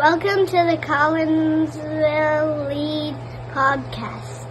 Welcome to the Collinsville Lead Podcast.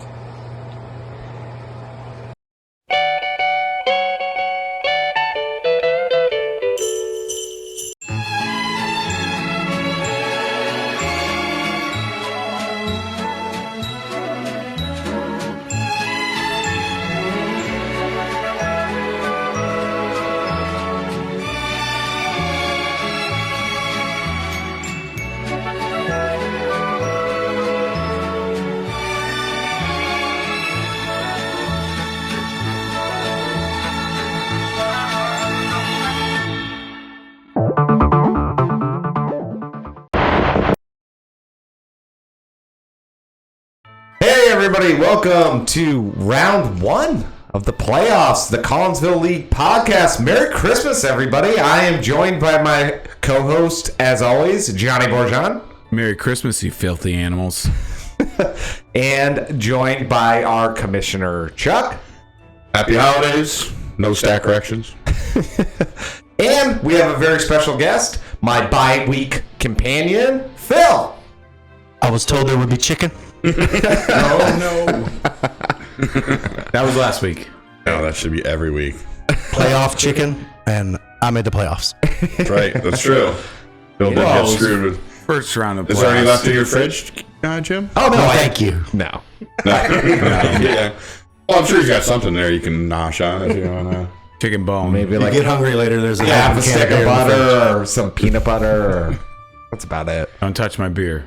Everybody, welcome to round one of the playoffs, the Collinsville League podcast. Merry Christmas, everybody. I am joined by my co-host, as always, Johnny Bourgeon. Merry Christmas, you filthy animals. And joined by our commissioner, Chuck. Happy holidays. No stack corrections. And we have a very special guest, my bye-week companion, Phil. I was told there would be chicken. Oh, no. That was last week. No, that should be every week. Playoff chicken, and I made the playoffs. That's right. That's true. Bill did get screwed with. First round of playoffs. Is there any left in your fridge, Jim? Oh, no, Thank you. No. Yeah. Well, I'm sure he's got something there you can nosh on if you want to. Chicken bone. Maybe You like get hungry later, there's half a stick of beer in the fridge. butter or some peanut butter. Or, that's about it. Don't touch my beer.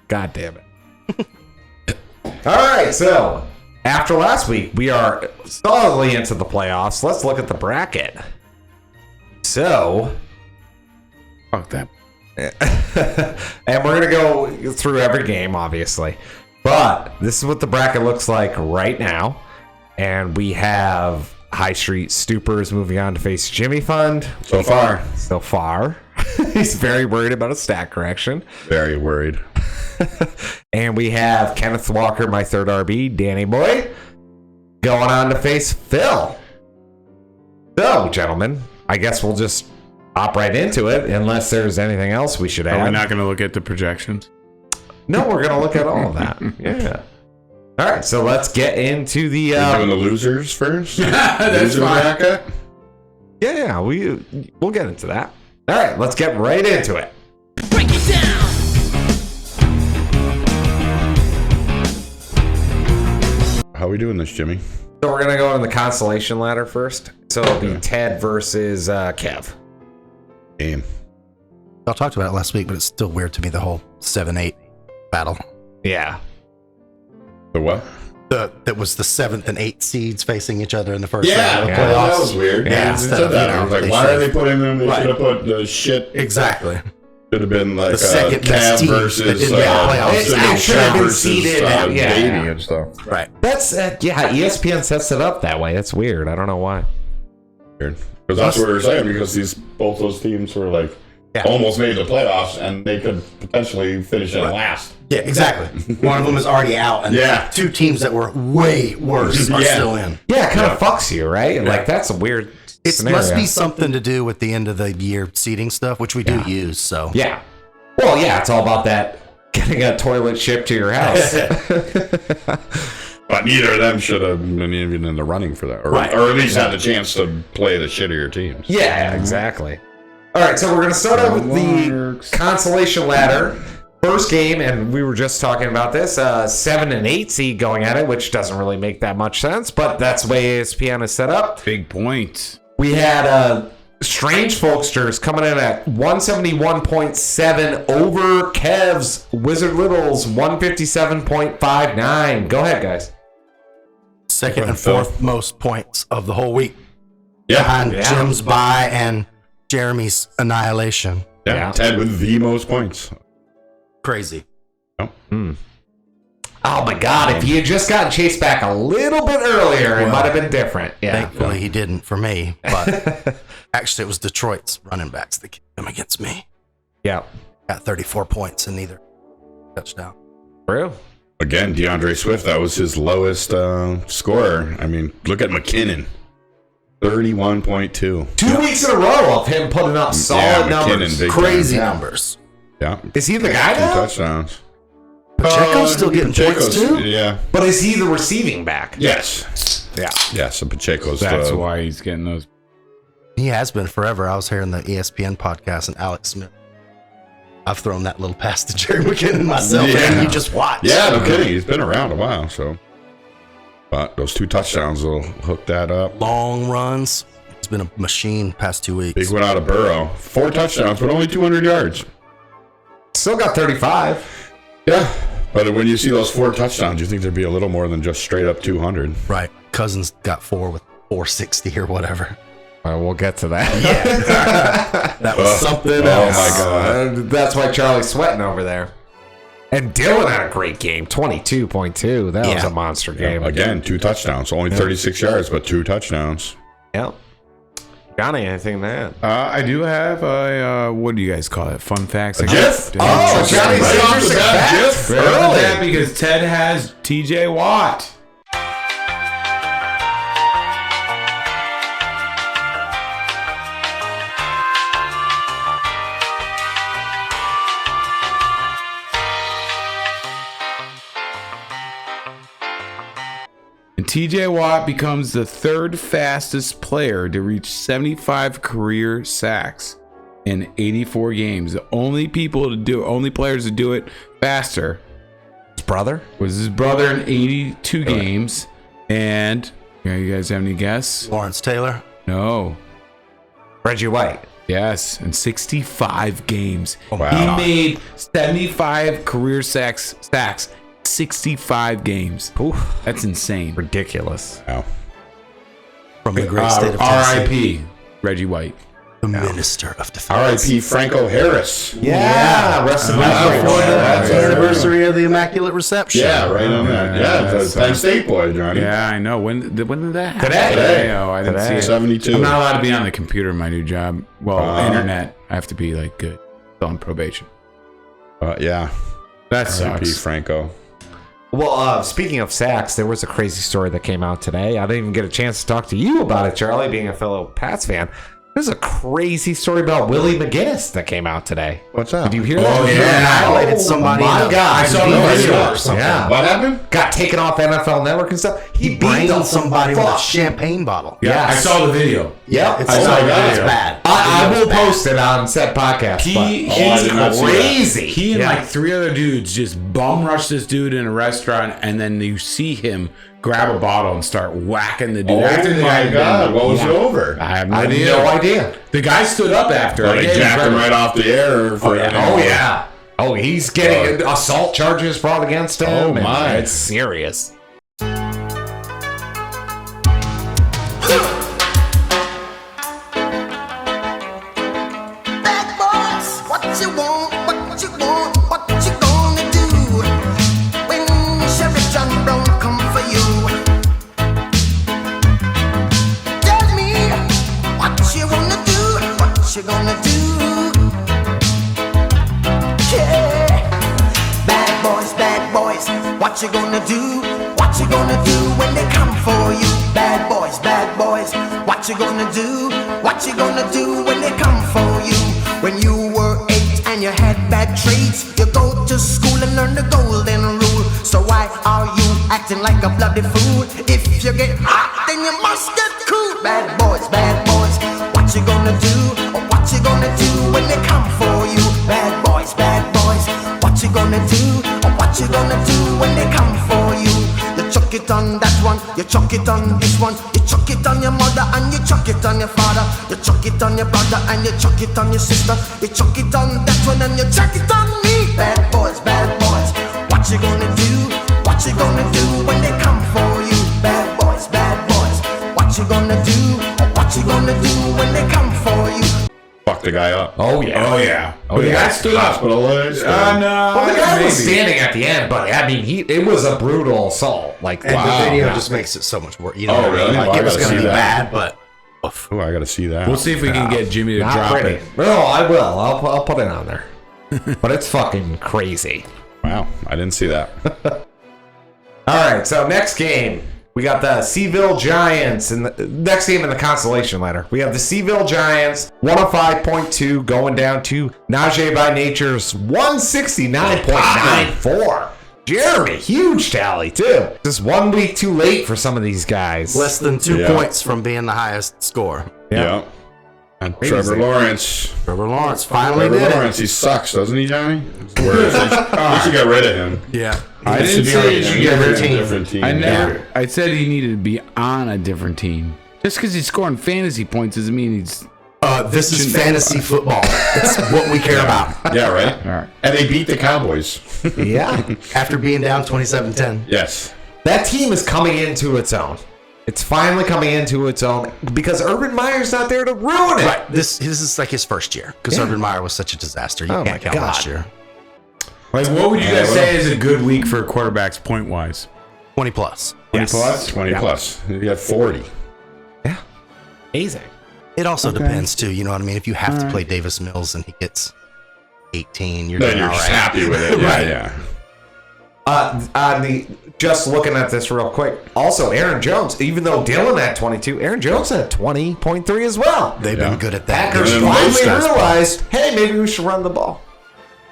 God damn it. All right, so after last week, we are solidly into the playoffs. Let's look at the bracket. So, Fuck that. and we're going to go through every game, obviously. But this is what the bracket looks like right now. And we have High Street Stoopers moving on to face Jimmy Fund. So far. He's very worried about a stack correction. Very worried. And we have Kenneth Walker, my third RB, Danny Boy, going on to face Phil. So, gentlemen, I guess we'll just hop right into it, unless there's anything else we should add. Are we not going to look at the projections? No, we're going to look at all of that. Yeah. All right, so let's get into the... We're doing the losers first? That's Loser fine. bracket? Yeah, we'll get into that. All right, let's get right into it. Break it down. How are we doing this, Jimmy? So we're going to go on the consolation ladder first. So it'll be Ted versus Kev. Game. I talked about it last week, but it's still weird to me, the whole 7-8 battle. Yeah. The what? That was the 7th and 8th seeds facing each other in the first Yeah, round of the that playoffs. was weird. Yeah, They said that. I was like, why are they putting them? They should have put the shit. Exactly. Should have been like The second best Cav team that versus didn't make the playoffs. It should have been seeded, yeah. Brady and stuff. Right. That's, ESPN sets it up that way. That's weird. I don't know why. Weird. Because that's what we were saying, because both those teams were like almost made the playoffs and they could potentially finish in last. Yeah, exactly. One of them is already out, and two teams that were way worse are still in. Yeah, it kind of fucks you, right? Like, that's a weird It must be something to do with the end of the year seating stuff, which we do use, so. Yeah. Well, yeah, it's all about that getting a toilet shipped to your house. But neither of them should have been even in the running for that. Or at least had the chance to play the shittier teams. Yeah, exactly. All right, so we're going to start out with the consolation ladder. First game, and we were just talking about this, 7 and 8 seed going at it, which doesn't really make that much sense, but that's the way ESPN is set up. Big point. We had Strangefolksters coming in at 171.7 over Kev's Wizard Littles 157.59. Go ahead, guys. Second and fourth most points of the whole week. Yeah. Behind Jim's bye and Jeremy's annihilation. Yeah. Ted with the most points. Crazy. Oh. Oh my God, if he had just gotten chased back a little bit earlier, it might have been different. Yeah. Thankfully, he didn't for me, but actually, it was Detroit's running backs that came against me. Yeah. Got 34 points in neither touchdown. True. Again, DeAndre Swift, that was his lowest scorer. I mean, look at McKinnon. 31.2. 2 weeks in a row of him putting up solid McKinnon, numbers. big Crazy time. numbers. Yeah. Is he the guy Two now? touchdowns. Pacheco's still getting points Pacheco's- too? Yeah. But is he the receiving back? Yes. Yeah. Yes, so Pacheco's That's the... why he's getting those. He has been forever. I was hearing the ESPN podcast and Alex Smith. I've thrown that little pass to Jerry McKinnon myself, Yeah. and you just watch. Yeah, no kidding. He's been around a while, so... But those 2 touchdowns will hook that up. Long runs. It's been a machine past 2 weeks. Big one out of Burrow. 4 touchdowns, but only 200 yards. Still got 35. Yeah. But when you see those 4 touchdowns, you think there'd be a little more than just straight up 200. Right. Cousins got 4 with 460 or whatever. We'll get to that. Yeah. That was something Oh else. my God. That's why Charlie's sweating over there. And Dylan had a great game. 22.2. That was Yeah. a monster game. Again, 2 touchdowns. Only 36 yards, but 2 touchdowns. Yep. Johnny, anything to add? I do have a, what do you guys call it? Fun facts? I GIF? guess. Oh, Johnny's Right off the interesting bat, facts. GIF? Right off the bat, Early. because Ted has TJ Watt. And TJ Watt becomes the 3rd fastest player to reach 75 career sacks in 84 games. The only players to do it faster His brother? was his brother in 82 games. And you guys have any guess? Lawrence Taylor. No. Reggie White. Yes, in 65 games. Wow. He made 75 career sacks 65 games. Oof. That's insane. Ridiculous. Wow. From the great state of Tennessee. R.I.P. Reggie White. The Minister of Defense. R.I.P. Franco Harris. Yeah. Rest in peace. That's the Yeah. anniversary of the Immaculate Reception. Yeah, right on that. Yeah, the Penn State boy, Johnny. Yeah, I know. When did that happen? Today. Oh, I didn't Today. see it. 72. I'm not allowed to be on the computer in my new job. Well, Oh. internet. I have to be like good. Still on probation. Yeah. That R.I.P. sucks. Franco. Well, speaking of sacks, there was a crazy story that came out today. I didn't even get a chance to talk to you about it, Charlie, being a fellow Pats fan. There's a crazy story about Willie McGinnis that came out today. What's up? Did you hear that? Oh, yeah. Annihilated somebody My in a God. I saw the video or something. Yeah. What happened? Got taken off NFL Network and stuff. He beat Brained the somebody with a fuck. champagne bottle. Yeah, I Yes. saw the video. Yep. It's, I saw oh, that it's video. bad. I will It's bad. post it on said podcast. He- but I did not see that. crazy. He and Yeah. like 3 other dudes just bum rush this dude in a restaurant, and then you see him grab a bottle and start whacking the dude. Oh After the guy my had God. been- What was Yeah. it over? I have no I had idea. no idea. The guy stood up after. Like, Again, jacked him remember- right off the air. For Oh yeah. Oh, he's getting assault charges brought against him. Oh, and my. It's serious. Bad boys, what you want, what you want, what you gonna do when Sheriff John Brown come for you? Tell me what you wanna do, what you gonna do? Yeah, bad boys, what you gonna do? What you gonna do when they come for you? Bad boys, what you gonna do? What you gonna do when they come for you? When you were 8 and you had bad traits, you go to school and learn the golden rule. So why are you acting like a bloody fool? If you get hot, then you must get cool. Bad boys, what you gonna do? What you gonna do when they come for you? Bad boys, what you gonna do? What you gonna do when they come for you? You chuck it on that one, you chuck it on this one, you chuck it on your mother and you chuck it on your father, you chuck it on your brother and you chuck it on your sister, you chuck it on that one and you chuck it on me. Bad boys, what you gonna do? What you gonna do when they come for you? Bad boys, what you gonna do? What you gonna do when they come for you? Fuck the guy up. Oh yeah. Oh yeah. Oh, The yeah. guy stood up. Hospitalized. No. Well, the guy was maybe. standing at the end, but I mean, it was a brutal assault. Like, And Wow. the video Yeah. just makes it so much worse. You know Oh, what I mean? really? Like, Well, I it was gotta going to see be that. bad, but Oh, I gotta see that. We'll see if we can get Jimmy to not drop pretty. it. No, I will. I'll put it on there. But it's fucking crazy. Wow, I didn't see that. All right, so next game. We got the C-Ville Giants in the next game in the consolation ladder. We have the C-Ville Giants 105.2 going down to Najee by Nature's 169.94. Jeremy, huge tally too. Just 1 week too late for some of these guys. Less than 2 points from being the highest score. Yeah. And Trevor Lawrence. Trevor Lawrence finally Trevor did Lawrence, he sucks, doesn't he, Johnny? We should get rid of him. it. Yeah. I didn't say you should get rid of him. Different team. I said he needed to be on a different team. Just because he's scoring fantasy points doesn't mean he's. This is fantasy football. That's what we care about. Yeah, right? All right. And they beat the Cowboys. Yeah. After being down 27-10. Yes. That team is coming into its own. It's finally coming into its own because Urban Meyer's not there to ruin it. Right. This is like his first year because Urban Meyer was such a disaster. You can't count last year. Like, what would you guys say is a good week for quarterbacks point wise? 20 plus. 20 plus? 20 plus. You got 40. Yeah. Amazing. It also depends too. You know what I mean? If you have to play Davis Mills and he gets 18, you're doing all just right. happy with it. Yeah, Right. Just looking at this real quick. Also, Aaron Jones, even though Dylan had 22, Aaron Jones had 20.3 as well. They've been good at that. Packers And finally most guys realized, hey, maybe we should run the ball.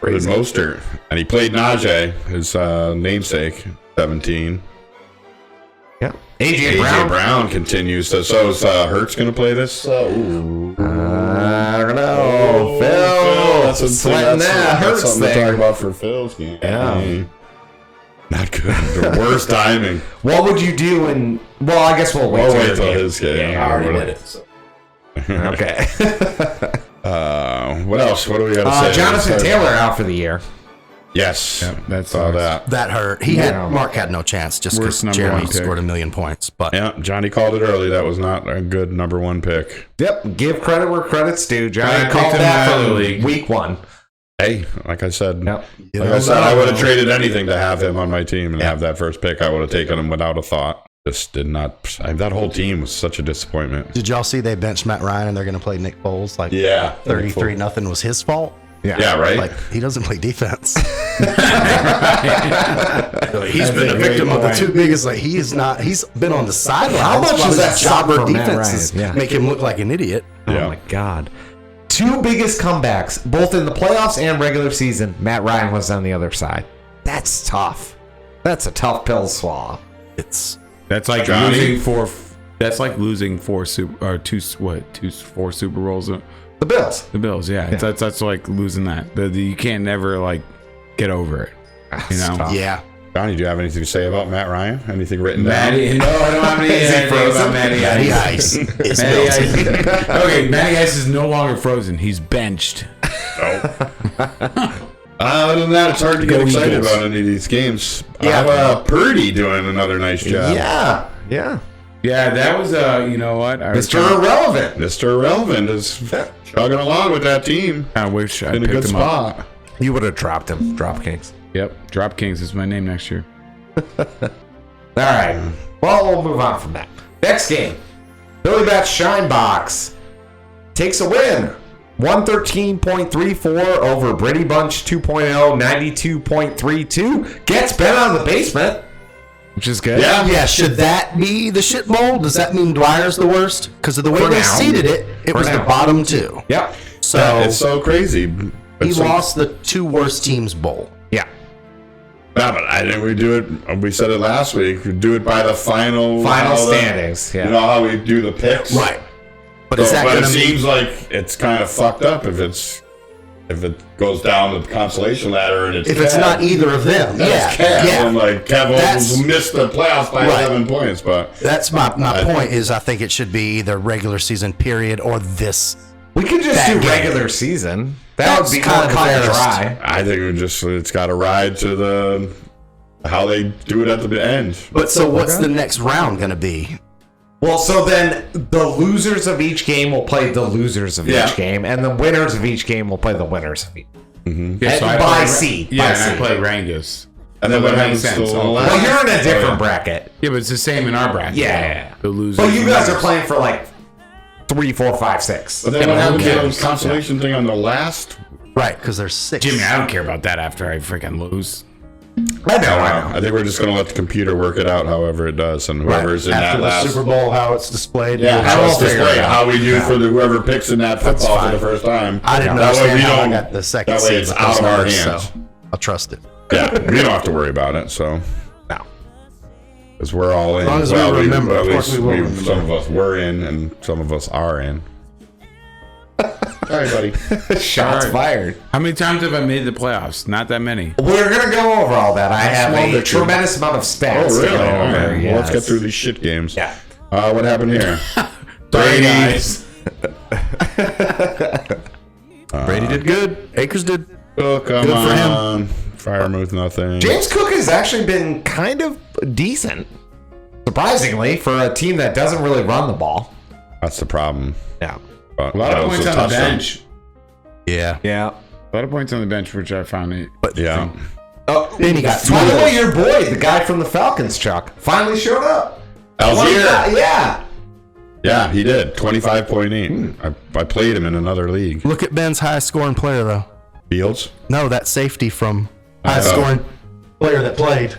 With Mostert. And he played Najee, his namesake, 17. Yeah. AJ A.J. Brown. Brown continues. So is Hurts going to play this? I don't know. Phil. That's sweating that Hurts something to thing. talk about for Phil's game. Yeah. Not good. The worst timing. What would you do in... Well, I guess we'll wait We'll till wait your till game. his game. I already did it. So. Okay. What else? What do we got to say? Jonathan Taylor out for the year. Yes. Yeah, that's Saw that. That hurt. Mark had no chance just Worst because number Jeremy one pick. scored 1,000,000 points. But Yeah, Johnny called it early. That was not a good number one pick. Yep. Give credit where credit's due. Johnny I called picked him that out of the from league. week one. Hey, like I said, Yep. I would have traded anything to have him on my team and have that first pick. I would have taken him without a thought. Just did not. That whole team was such a disappointment. did y'all see they benched Matt Ryan and they're going to play Nick Foles? Like Yeah. 33-0 was his fault. Yeah, right? Like he doesn't play defense. He's He's been a victim of the two biggest. Like he is not. He's been on the sidelines. How much while is that his job suck for for Matt defenses Ryan? Yeah. make him look like an idiot? Yeah. Oh, my God. Two biggest comebacks, both in the playoffs and regular season. Matt Ryan was on the other side. That's tough. That's a tough pill to swallow. It's That's like Johnny? losing four. That's like losing four Super Bowls. The Bills. The Bills, yeah. That's like losing that. You can't never like get over it. You know. tough. yeah. Johnny, do you have anything to say about Matt Ryan? Anything written down? Matty, no, I don't have anything about Matty Matty Ice. Ice is Matty built. Ice. Okay, Matty Ice is no longer frozen. He's benched. Other than that, it's hard to get Go excited Eagles. about any of these games. Yeah. How Purdy doing another nice job? Yeah. Yeah, that was you know what? Mr. Irrelevant. Mr. Irrelevant is chugging along with that team. I wish I In a picked good him up. spot. You would have dropped him. Dropkings. Yep, Drop Kings is my name next year. All right. Well, we'll move on from that. Next game. Billy Bat's Shine Box takes a win. 113.34 over Brady Bunch 2.0, 92.32. Gets bet on the basement, which is good. Yeah, should that be the shit bowl? Does that mean Dwyer's the worst? Because of the way For they now. seeded it, it For was the now. bottom two. Yep. So It's so crazy. he It's so- lost the two worst teams bowl. Yeah. Yeah, but I think we do it. We said it last week. We do it by the final Standings. Yeah. You know how we do the picks, Right. But So, is that but going it to seems mean? like it's kind of fucked up if it goes down the consolation ladder and it's If it's Kev. not either of them, That's yeah, Kev. yeah. And like Kev That's- almost missed the playoffs by Right. 11 points, but That's my point. Is I think it should be either regular season period or this. We could just That do game. regular season. That That's would be kinda cut and fairest. dry. I think it's got to ride to the how they do it at the end. But so what's the next round going to be? Well, so then the losers of each game will play the losers of Yeah. each game, and the winners of each game will play the winners of each. Yeah, And I by played- seed, Yeah, by and I seed. play Rangis. And then That what makes happens to sense. the Well, last? Well, you're in a different Oh, yeah. bracket. Yeah, but it's the same in our bracket. Yeah. The losers. But you and guys are winners. playing for like 3, 4, 5, 6. But then what happens to the consolation thing on the last? Right, because there's six. Jimmy, I don't care about that after I freaking lose. I know. I think we're just going to let the computer work it out however it does, and whoever's in After that last the Super Bowl, how it's displayed. Yeah, how it's figure it displayed, out. how we do for whoever picks in that football for the first time. I didn't That way understand we how I don't- got the second That way seed it's with out those of our numbers, hands. so I'll trust it. Yeah, we don't have to worry about it. So No. because we're all in. As long as we remember, of course we will remember. Some of us were in, and some of us are in. Sorry, buddy. Shots fired. How many times have I made the playoffs? Not that many. We're going to go over all that. I have Small a victory. tremendous amount of stats. Oh, to really? go All over, right. Well, let's get yes. through these shit games. Yeah. What happened here? Sorry, guys. Brady did good. Akers did. Oh, come Good for him. on. Firemouth, nothing. James Cook has actually been kind of decent, surprisingly, for a team that doesn't really run the ball. That's the problem. Yeah. But A lot of points on the bench. Yeah. Yeah. A lot of points on the bench, which I found it. But Yeah. Oh, then he got by the way, two. your boy, the guy from the Falcons, Chuck, finally showed up. Algier. Yeah. Yeah, he did. 25.8. I played him in another league. Look at Ben's highest scoring player, though. Fields. No, that safety from highest scoring player that played.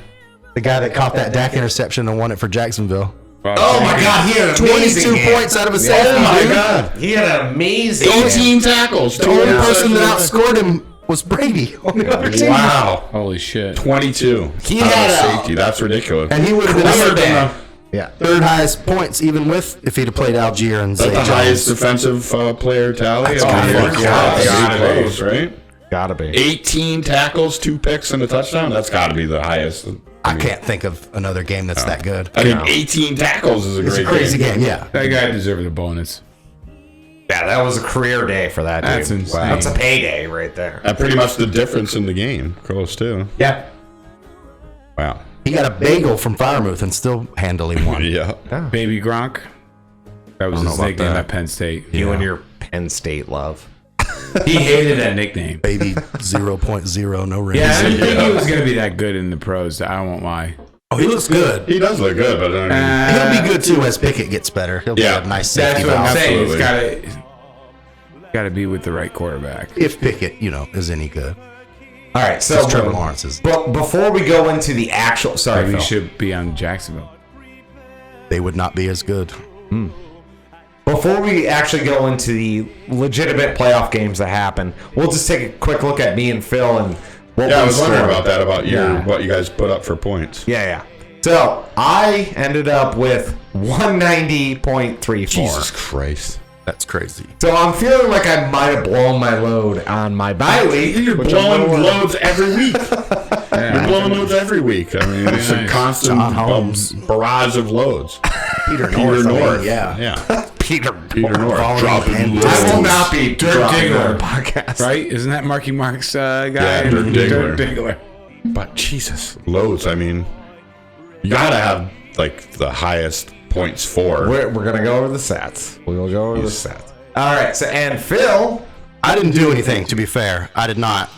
The guy that caught that Dak interception and won it for Jacksonville. Oh my God, he had an 22 amazing game. points out of a safety. Oh my dude. God, he had an amazing 18 tackles. The only person that outscored him was Brady on the other team. Wow. Holy shit. 22. He Out of had a- safety. That's ridiculous. And he would have Career been day. the Yeah. third highest points, even with if he'd have played Algier and Zay That's the Jones. highest defensive player tally. That's of the gotta year. be. Gotta Gotta be be. close, right? Gotta be. 18 tackles, 2 picks, and a touchdown. That's got to be the highest. I can't think of another game that's that good. I mean, 18 tackles is a It's great a crazy game. game, yeah. That guy deserved a bonus. Yeah, that was a career day for that dude. That's insane. That's a payday right there. And pretty much the difference in the game. Close, too. Yeah. Wow. He got a bagel from Firemouth and still handily won. Yeah. Baby Gronk. That was I don't his know about nickname that. at Penn State. You and your Penn State love. He hated that nickname. Baby 0.0, no rings. Yeah, I didn't think he was going to be that good in the pros. I won't lie. Oh, he looks good. He does look good, but I mean, He'll be good too as Pickett gets better. He'll be Yeah. a nice That's safety what I'm valve. saying. Absolutely. It's got to be with the right quarterback. If Pickett, is any good. All right, so Because Trevor Lawrence is. But before we go into the actual, sorry, Maybe Phil. he should be on Jacksonville. They would not be as good. Before we actually go into the legitimate playoff games that happen, we'll just take a quick look at me and Phil and what yeah, I we was wondering scored. about that, about Yeah. what you guys put up for points. Yeah. So I ended up with 190.34. Jesus Christ. That's crazy. So I'm feeling like I might have blown my load on my bye week. You're which I'm blowing gonna- loads every week. You're blowing loads every week. I mean, it's a nice. constant John Holmes. barrage of loads. Peter Peter North. North. Yeah. Peter. Peter North. Volume Dropping and loads. I will not be Dirk dropping Diggler. on the podcast. Right? Isn't that Marky Mark's guy? Yeah, Dirk Diggler. Diggler. But Jesus, loads. I mean, you gotta have like the highest points for. We're gonna go over the stats. We'll go over the stats. All right. So and Phil, I didn't do anything, to be fair. I did not.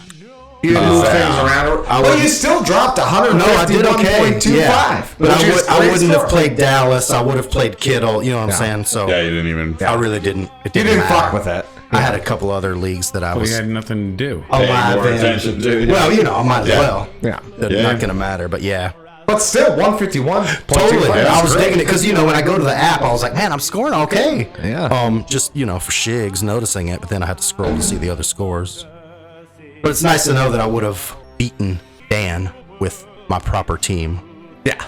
you didn't move yeah. things around. Well, wouldn't- you still dropped 151.25. No, I did okay. Yeah. But which is I great wouldn't have score. played Dallas. I would have played Kittle. You know what I'm saying? So Yeah, you didn't even. I really didn't. It You didn't didn't matter. fuck with it. I had a couple other leagues that I We was had nothing to do. Pay alive more in. attention to. Well, I might as Yeah. well. Yeah. It's Yeah. not going to matter, but yeah. But still, 151.25. Totally. I That's was great. digging it because, when I go to the app, I was like, man, I'm scoring okay. Yeah. Just, for shigs noticing it, but then I had to scroll to see the other scores. But it's nice to know that I would have beaten Dan with my proper team. Yeah.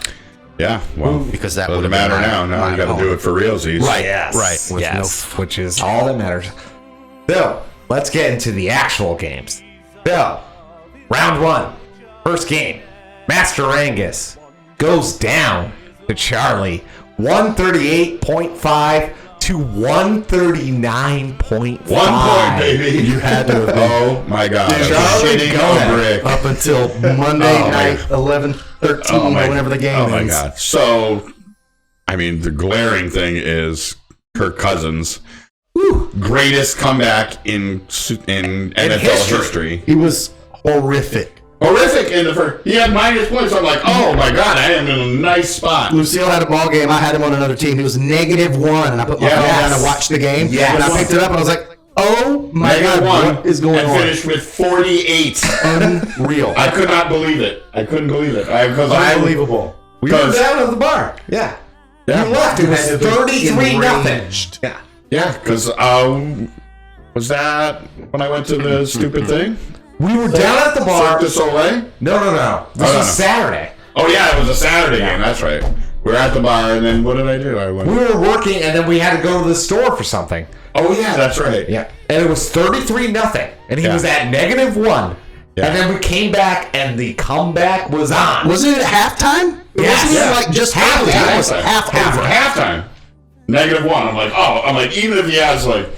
Yeah, well, Because that doesn't would've been matter my- now. Now my you got to own. do it for realsies. Right. Yes. Right. With Yes. no- Which is all that matters. So, let's get into the actual games. So, round one. First game. Master Rangis goes down to Charlie. 138.5 to 139.5. 1 point, baby. You had to have been. Oh my God! I was Charlie shitting going a brick. Up until Monday Oh, my night, God. 11:13, or whenever the game Oh my ends. God! So, I mean, the glaring thing is Kirk Cousins, greatest comeback in NFL history. He was horrific. Horrific in the first. He had minus points. I'm like, oh my God, I am in a nice spot. Lucille had a ball game. I had him on another team. He was -1, and I put my phone Yes. down and watched the game. Yes. And I picked it up, and I was like, Oh my God! -1 What is going and on? finished with 48. Unreal. I could not believe it. I couldn't believe it. Unbelievable. We were 'Cause- down at the bar. Yeah. Yeah. You left. It was had to be 33-0. enraged. Yeah. Yeah, because was that when I went to the stupid thing? We were down at the bar. Cirque du Soleil? No. This no. was Saturday. Oh yeah, it was a Saturday game. That's right. We were at the bar, and then what did I do? I went. We were working, and then we had to go to the store for something. Oh yeah, that's right. Yeah. And it was 33-0. And he Yeah. was at -1. Yeah. And then we came back, and the comeback was on. Wasn't it halftime? Yes. Wasn't Yeah. it like just Halftime. halftime? It was Halftime. -1. I'm like, I'm like, even if he has like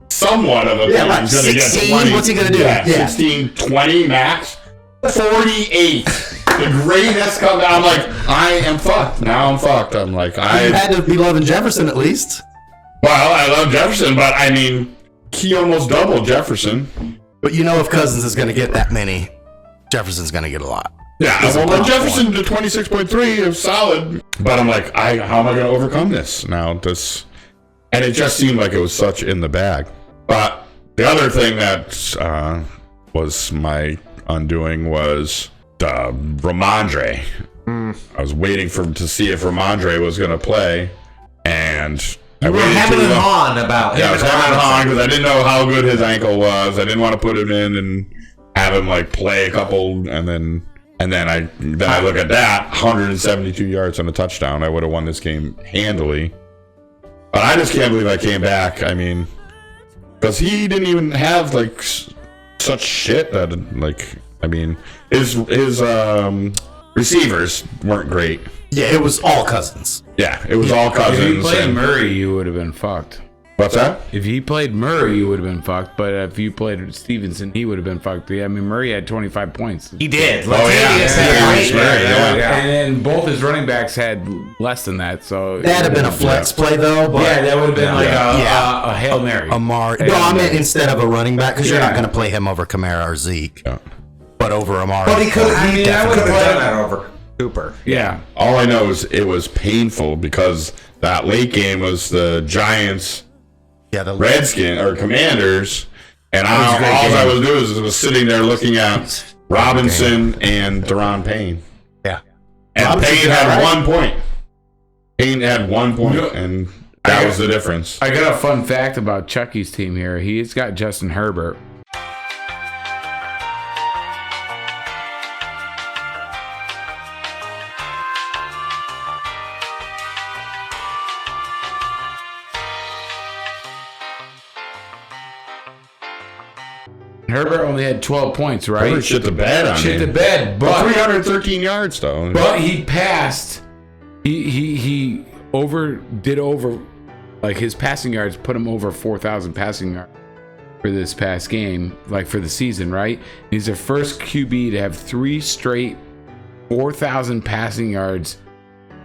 somewhat of a Yeah, thing, like he's gonna get 16, 20. what's he gonna do? Yeah, Yeah. 16, 20 max. 48. The greatest comeback. I'm like, I am fucked. Now I'm fucked. I'm like, You I had to be loving Jefferson at least. well, I love Jefferson, but I mean, he almost doubled Jefferson. But you know if Cousins is going to get that many, Jefferson's going to get a lot. Yeah, well, Jefferson to 26.3 is solid. But I'm like, how am I going to overcome this now? And it just seemed like it was such in the bag. But the other thing that was my undoing was Ramondre. I was waiting to see if Ramondre was going to play, and You were hemming and hawing about him. Yeah, I was hemming and hawing because I didn't know how good his ankle was. I didn't want to put him in and have him like play a couple, and then I look at that 172 yards and a touchdown. I would have won this game handily. But I just can't believe I came back. I mean, because he didn't even have like such shit that like. I mean, his receivers weren't great. Yeah, it was all Cousins. Yeah, it was all Cousins. If he played and- Murray, you would have been fucked. What's that? If he played Murray, you would have been fucked. But if you played Stevenson, he would have been fucked. Yeah, I mean, Murray had 25 points. He did. Oh, yeah. Latavius had Yeah, great- Murray, yeah. And then both his running backs had less than that. So That'd have been a flex play though. But Yeah, that would have been like Yeah. a Hail Mary. Amari. Hail No, I meant Mary. instead of a running back because you're Yeah. not going to play him over Kamara or Zeke, Yeah. but over Amari. But he could I mean, I have would've done played- that over Cooper. Yeah. All I know is it was painful because that late game was the Giants, Yeah, the Redskins, or Commanders, and was a all great I game. was doing was sitting there looking at Robinson and Deron Payne. Yeah. And Robinson Payne did had all right. 1 point. Payne had 1 point, You know, and that was the difference. I got a fun fact about Chucky's team here. He's got Justin Herbert. Herbert only had 12 points, right? Herbert shit the bed on Shit me. the bed, But but 313 yards, though. But he passed. He did over like his passing yards put him over 4,000 passing yards for this past game, like for the season, right? He's the first QB to have 3 straight 4,000 passing yards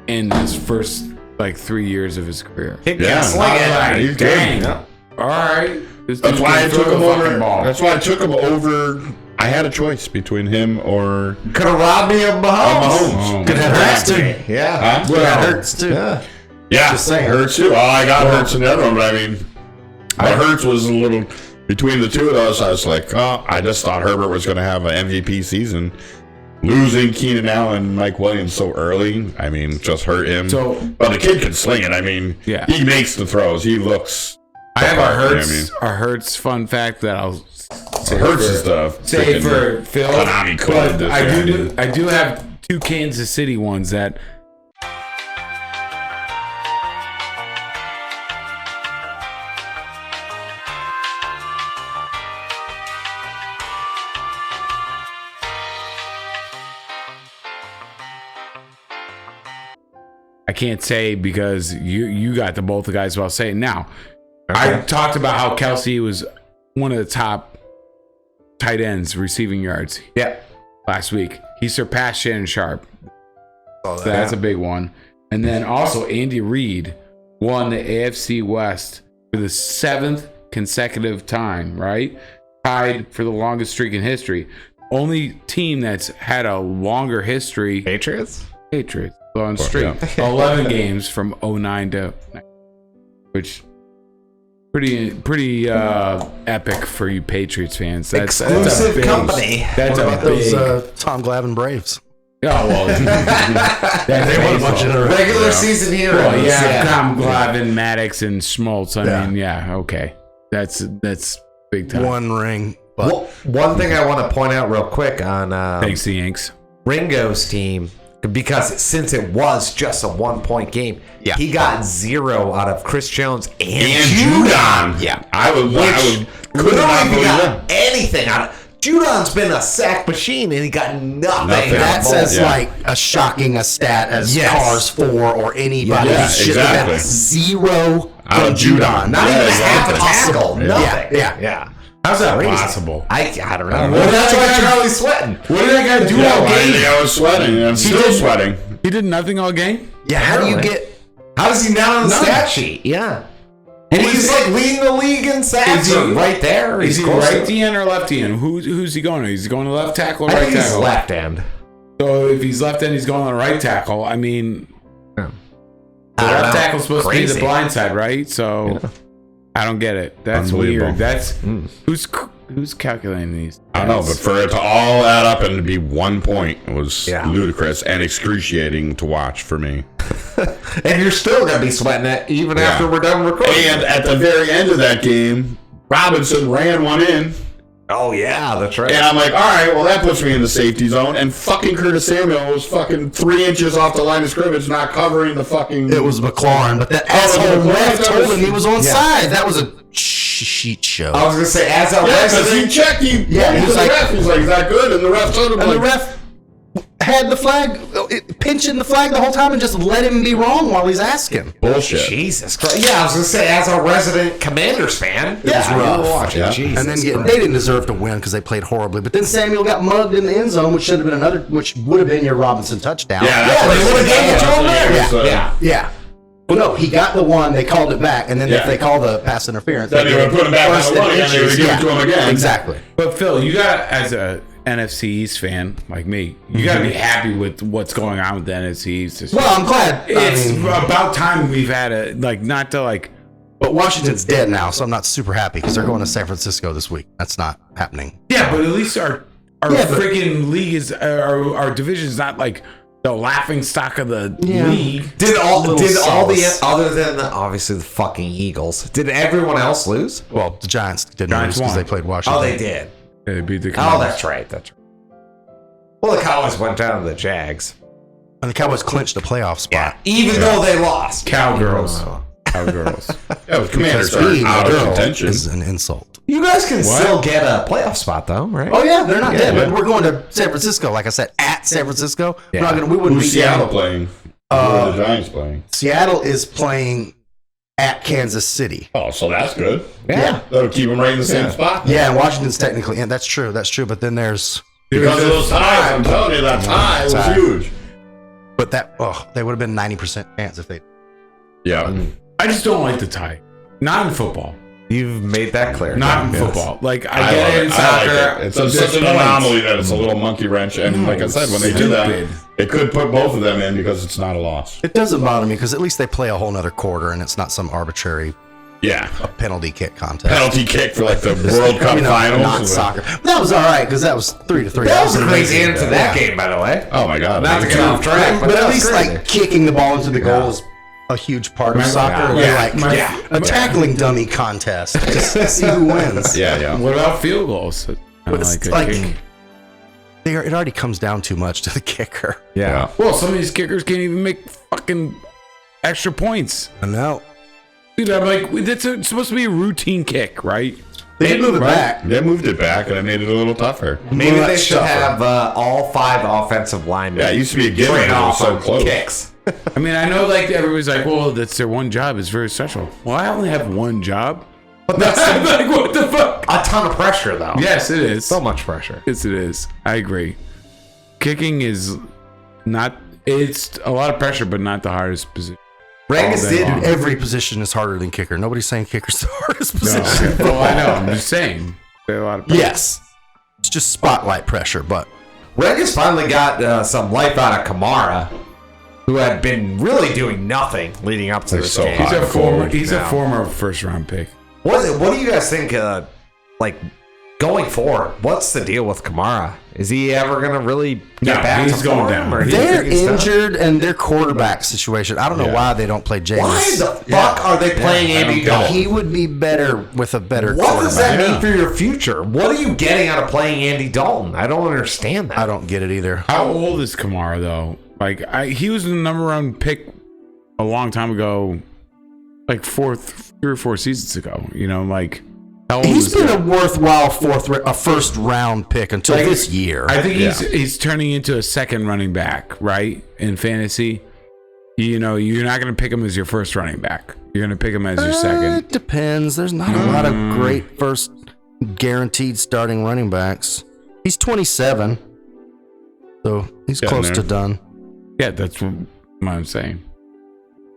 in his first like 3 years of his career. Yeah. Like, He's good. dang. Yeah. All right. This That's dude why I can took throw him the fucking over. ball. That's why I took him over. I had a choice between him or Could have robbed me of Mahomes. Mahomes. Could have Hurts too. Yeah. Huh? Could have Hurts too. Yeah. Yeah, Just saying. Hurts too. Oh, I got Hurts in the other one, but I mean, Hurts was a little between the two of us. I was like, oh, I just thought Herbert was going to have an MVP season. Losing Keenan Allen and Mike Williams so early, I mean, just hurt him. So- but the kid can sling it. I mean, Yeah. he makes the throws. He looks. I have the part, a Hurts fun fact that I'll say Hurts for- is the say freaking for Phil. Konami code But this I year. do have 2 Kansas City ones that I can't say because you got the both the guys. But I'll say it now. I talked about how Kelsey was one of the top tight ends receiving yards Yeah. last week. He surpassed Shannon Sharp. So that's a big one. And then also Andy Reid won the AFC West for the 7th consecutive time, right? Tied for the longest streak in history. Only team that's had a longer history, Patriots? Patriots, on streak. 11 games from 09 to 9, which Pretty epic for you Patriots fans. That's Exclusive a big company. That's What a about big. those Tom Glavine Braves? Oh well, that's won a bunch of Regular season heroes. Well, yeah, Tom Glavine, Maddox, and Schmaltz. I mean, okay, that's big time. One ring. But Well, one thing I want to point out real quick on Thanks, the Yanks. Ringo's team, because since it was just a 1-point game, Yeah. he got 0 out of Chris Jones and Judon. Yeah. I would could not literally believe got that. anything out of Judon's been a sack machine and he got nothing. Nothing. out that of says Bolton. like a shocking a stat as Yes. Cars 4 or anybody. Yeah, He should have exactly. had 0 Out from of Judon. Not Yeah, even half a exactly. tackle. Yeah. Nothing. Yeah. How's that Crazy. possible? I don't know. What did That's that why guy- Charlie's sweating. What did that guy do Yeah, all why do you game? think I was sweating? I'm still did- sweating. He did nothing all game. Yeah, how do you Really? get How is he not on the None. stat sheet? Yeah. And Who he's is like leading the league in sacks. Is he- right there. Is he close right to- DN or left DN? Who's he going to? Is he going to left tackle or I right think he's tackle? left end. So if he's left end, he's going on the right tackle. I mean, Yeah. the I don't left know. tackle's supposed to be Crazy. the blind side, right? So I don't get it. That's Unbelievable. weird. That's who's calculating these? I don't know, but for it to all add up and to be 1 point was Yeah. ludicrous and excruciating to watch for me. And you're still going to be sweating it even Yeah. after we're done recording. And at the very end of that game, Robinson ran one in, oh, yeah, that's right. and I'm like, all right, well, that puts me in the safety zone. And fucking Curtis Samuel was fucking 3 inches off the line of scrimmage, not covering the fucking. it was McLaurin, but that Oh, it was asshole McLaurin. ref That told was- him he was on Yeah. side. That was a sheet show. I was going to say, as a Yeah, because he resident, checked. He Yeah, he he was was the like- ref. He's like, is that good? And the ref told him, and the like, ref had the flag, pinching the flag the whole time and just let him be wrong while he's asking. bullshit. Jesus Christ. Yeah, I was going to say, as a resident Commanders fan, Yeah. it was rough. Watching. Yeah. Jesus And then Christ. they didn't deserve to win because they played horribly. But then Samuel got mugged in the end zone, which should have been which would have been your Robinson touchdown. Yeah, Yeah, they would've gave it to him there. Yeah. Yeah. Yeah. Well, no, he got the one. They called it back, and then Yeah. if they call the pass interference, Then they would put him back on first the one, and they would inches. give it to him again. Exactly. But Phil, you got as a NFC East fan like me, you got to be happy with what's going on with the NFC East. this Well, year. I'm glad. It's I mean, about time we've had a not to like. but Washington's dead now, so I'm not super happy because they're going to San Francisco this week. That's not happening. Yeah, but at least our Yeah, but- freaking league is our division is not like the laughing stock of the Yeah. league. Did all Little the solace. other than obviously the fucking Eagles? Did everyone else lose? Well, the Giants didn't Giants lose because won. they played Washington. Oh, they did. They beat the Oh, Commanders. that's right. That's right. Well, the Cowboys went down to the Jags. And the Cowboys clinched a playoff spot. Even though they lost. Cowgirls. Cowgirls. Yeah, the Commanders Because being are a out of girl contention. is an insult. You guys can still get a playoff spot, though, right? Oh yeah, they're not dead. yeah. But we're going to San Francisco, like I said, at San Francisco. Yeah. We're not gonna. We wouldn't Who's be Seattle down. playing? Who are the Giants playing? Seattle is playing at Kansas City. Oh, so that's good. Yeah. That'll keep them right in the same spot. Yeah, and Washington's technically, and that's true. That's true. But then there's, Because of those ties, I'm telling you, that tie was Tie. huge. but that they would have been 90% chance if they. Yeah. I just don't like the tie. Not in football. You've made that clear. Not in Yes. football. Like I I get love it in it. I soccer. like it. It's there's such an points. anomaly that it's a little monkey wrench. And like I said, when they do that, Stupid. it could put both of them in because it's not a loss. It doesn't bother me because at least they play a whole nother quarter and it's not some arbitrary Yeah. penalty kick contest. Penalty kick for like the World Cup You know, finals. not soccer. That was all right because that was 3-3. That was a an crazy amazing end to that game, by the way. Oh my God. Not to get off track, But that at was least crazy. like kicking the ball into the goal is a huge part of soccer. yeah, Like a tackling dummy contest. Just to see who wins. Yeah, yeah. What about field goals? But it's a like kick. it already comes down too much to the kicker. Yeah. Well, some of these kickers can't even make fucking extra points. I know. Dude, I'm like, it's supposed to be a routine kick, right? They did move it back. They moved it back and it made it a little tougher. Maybe Much they should tougher. have all 5 offensive linemen. Yeah, it used to be a given. train It was off so on close. kicks. I mean, I know like everybody's like, well, that's their one job. It's very special. Well, I only have one job. But that's I'm like, what the fuck? a ton of pressure, though. Yes, it is. So much pressure. Yes, it is. I agree. Kicking is not. It's a lot of pressure, but not the hardest position. Rangis All day did. long. Every position is harder than kicker. Nobody's saying kicker's the hardest position. No. Well, I know. I'm just saying. There's a lot of pressure. Yes. It's just spotlight pressure, but Rangis finally got some life out of Kamara, who had been really doing nothing leading up to They're this so game. hot. He's a former. Cold He's now. a former first round pick. What do you guys think? Like going forward, what's the deal with Kamara? Is he ever gonna really get back he's to going form, down. or do you They're think he's done? injured, and their quarterback situation. I don't know why they don't play Jameis. Why the fuck are they playing Andy Dalton? He would be better with a better What quarterback. does that mean for your future? What are you getting out of playing Andy Dalton? I don't understand that. I don't get it either. How old is Kamara though? Like he was the number one pick a long time ago, like 3 or 4 seasons ago. You know, like how old He's is been that? a worthwhile first round pick until Like, this year. I think he's turning into a second running back, right? In fantasy, you know, you're not going to pick him as your first running back. You're going to pick him as your second. It depends. There's not a lot of great first guaranteed starting running backs. He's 27, so he's Getting close there. to done. Yeah, that's what I'm saying.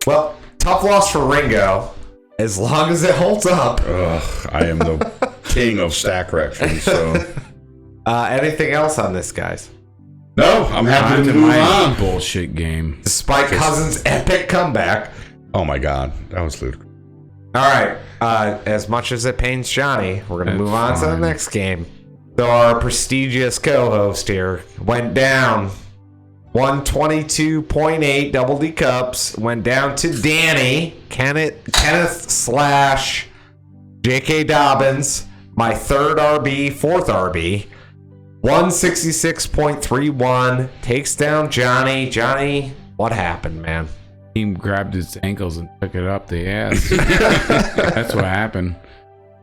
Well, tough loss for Ringo. As long as it holds up. Ugh, I am the king of stack corrections. So Anything else on this, guys? no, I'm happy to To move my on. bullshit game. Despite Cousins' epic comeback. Oh my god, that was ludicrous. All right. As much as it pains Johnny, we're going to That's move on to the fine. next game. So our prestigious co-host here went down 122.8 double D Kupps, went down to Danny, Kenneth slash J.K. Dobbins, my third RB, fourth RB, 166.31, takes down Johnny. Johnny, what happened, man? He grabbed his ankles and took it up the ass. That's what happened.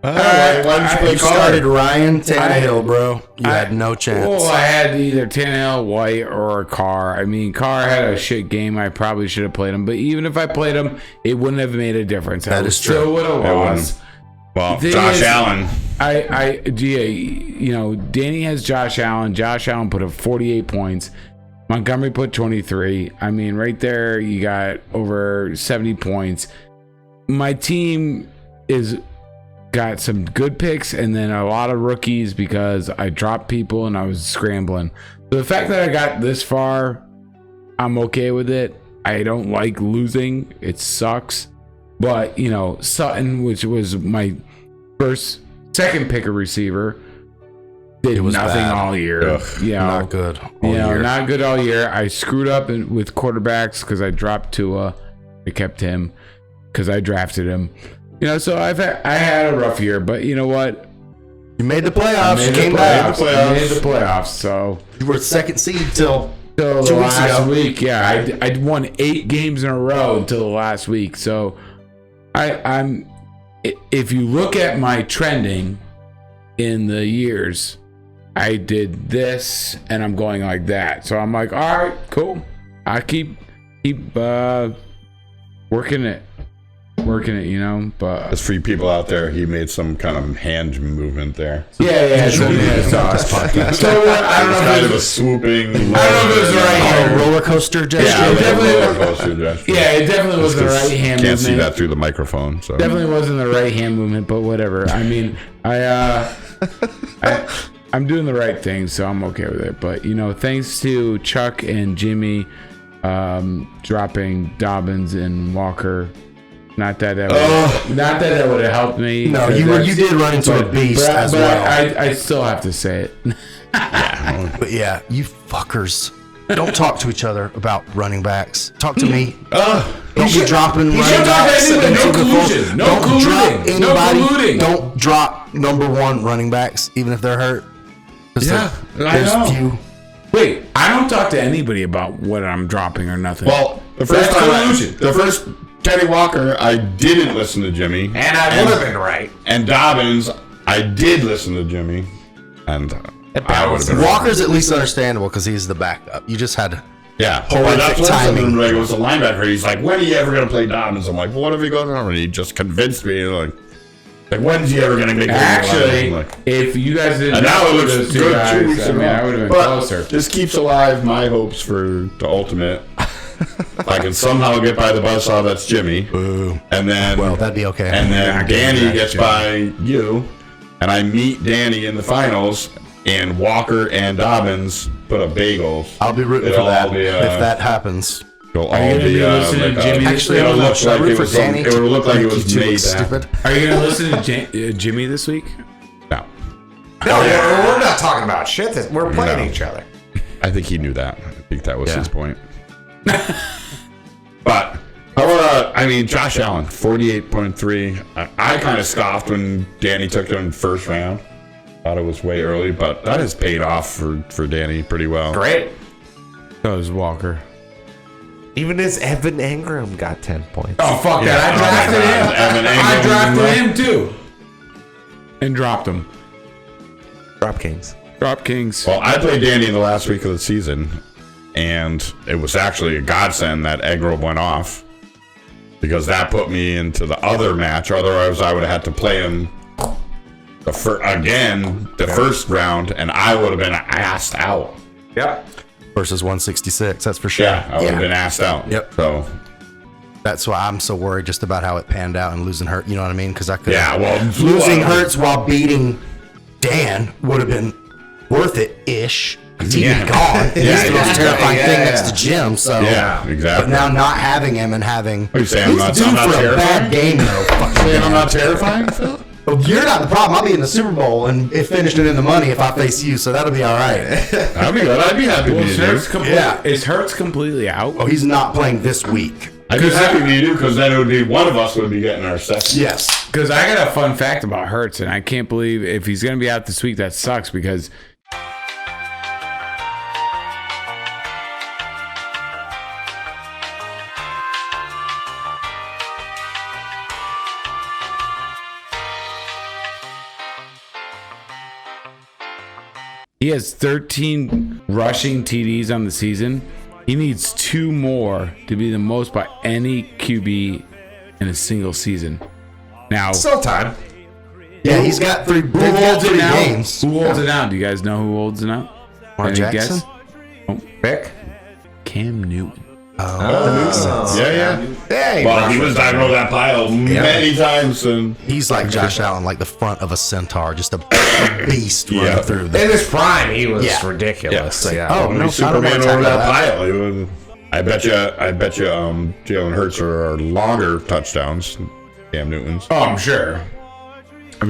Why didn't you play You Carr? started Ryan Tannehill, bro. You had no chance. Well, I had either Tannehill, White, or Carr. I mean, Carr had a shit game. I probably should have played him. But even if I played him, it wouldn't have made a difference. That I is still true. would have It lost. Well, Thing Josh is, Allen. you know, Danny has Josh Allen. Josh Allen put up 48 points. Montgomery put 23. I mean, right there, you got over 70 points. My team is got some good picks and then a lot of rookies because I dropped people and I was scrambling. So the fact that I got this far, I'm okay with it. I don't like losing. It sucks. But, you know, Sutton, which was my second pick of receiver, did was nothing bad. all year. Ugh, You know, Not good. all you know, year. not good all year. I screwed up with quarterbacks because I dropped Tua. I kept him because I drafted him. You know, so I had a rough year, but you know what? You made the playoffs. Made You the came back. playoffs. Made the playoffs. So You were second seed till the 2 weeks last ago. week, yeah, I won 8 games in a row until the last week. So I'm. If you look at my trending in the years, I did this and I'm going like that. So I'm like, all right, cool. I keep working it, you know. But Just for you people out there, he made some kind of hand movement there. yeah. So, so I don't know Kind if of it a was, swooping. I don't know if it was the right hand. roller coaster gesture. Yeah, Yeah, definitely- roller coaster gesture. Yeah, it definitely wasn't the Just 'cause right hand Can't see movement. that through the microphone. So Definitely wasn't the right hand movement, but whatever. I mean, I'm doing the right thing, so I'm okay with it. But you know, thanks to Chuck and Jimmy dropping Dobbins and Walker. Not that that would have helped me. No, you did run into a beast as well. I still have to say it. But yeah, you fuckers. Don't talk to each other about running backs. Talk to me. Don't be dropping running shouldn't talk to backs. anybody. No into the collusion. fold. No Don't colluding. drop No anybody. colluding. Don't drop number 1 running backs, even if they're hurt. 'Cause Yeah, I there's know. few. Wait, I don't talk to anybody about what I'm dropping or nothing. well, the first Kenny Walker, I didn't listen to Jimmy, And I would have been right. and Dobbins, I did listen to Jimmy, and I would have been right. Walker's at least understandable because he's the backup. You just had Yeah, Horrific that's what I said to timing. him, like, it was a linebacker. He's like, when are you ever going to play Dobbins? I'm like, well, what if he goes on? And he just convinced me, like when's he ever going to make it? actually, I'm like, if you guys didn't and now it know looks those two good guys, 2 weeks I in mean, a I row. would have been But closer. this keeps alive my hopes for the ultimate. If I can somehow get by the buzzsaw, that's Jimmy. And then, well, that'd be okay. and then Not Danny getting gets back, by you, and I meet Danny in the finals, and Walker and Dobbins put up bagels. I'll be rooting It'll for that all be, if that happens. You'll all you gonna be be listening to Jimmy? Actually, it'll look should I like root it for was Danny? it would look like it was You two made look stupid. Are you gonna listen to Jimmy this week? No. No, we're not talking about shit. We're playing No. each other. I think he knew that. I think that was his point. But I mean, Josh Allen, 48.3. I kind of scoffed when Danny took him first round. Thought it was way early, but that has paid off for Danny pretty well. Great. That was Walker. Even as Evan Engram got 10 points. Oh fuck Yeah. that! I drafted him. Evan I Engram. drafted him too, and dropped him. Drop Kings. Drop Kings. Well, I played Danny in the last week of the season, and it was actually a godsend that Eggroll went off because that put me into the other match. Otherwise, I would have had to play him the first round, and I would have been asked out. Yep. Versus 166, that's for sure. Yeah, I would have been asked out. Yep. So, That's why I'm so worried just about how it panned out and losing Hurt. You know what I mean? Because I could. yeah, well, Losing Hurts while beating Dan would have been worth it ish. He'd be gone. He's the most terrifying thing next to Jim. So Yeah, exactly. But now not having him and having Are you saying I'm he's not- due I'm not for a terrifying? bad game though. Fucking saying I'm Dan. not terrifying, Phil? Well, you're not the problem. I'll be in the Super Bowl and it finished it in the money if I face you. So that'll be all right. I'd be good. I'd be happy Well, with you. Is Hurts completely out? Oh, he's not playing this week. I'd be happy with you because then it would be one of us would be getting our second. Yes. Because I got a fun fact about Hurts, and I can't believe if he's going to be out this week, that sucks because he has 13 rushing TDs on the season. He needs 2 more to be the most by any QB in a single season. Now, Still time. Yeah, he's got three. who They've got holds it 3 now? games. Who holds it down? Do you guys know who holds it down? Mark Any Jackson? guess? Pick. Cam Newton. That makes sense. Yeah. Hey, Well, he was diving over that pile many times, and He's like Josh Allen, like the front of a centaur, just a beast running through. in his prime, he was Yeah. ridiculous. Yeah. Oh, when no, he's I don't Superman wanna over tackle that that. pile. He was, I bet you, Jalen Hurts are longer touchdowns than Cam Newton's. Oh, I'm sure.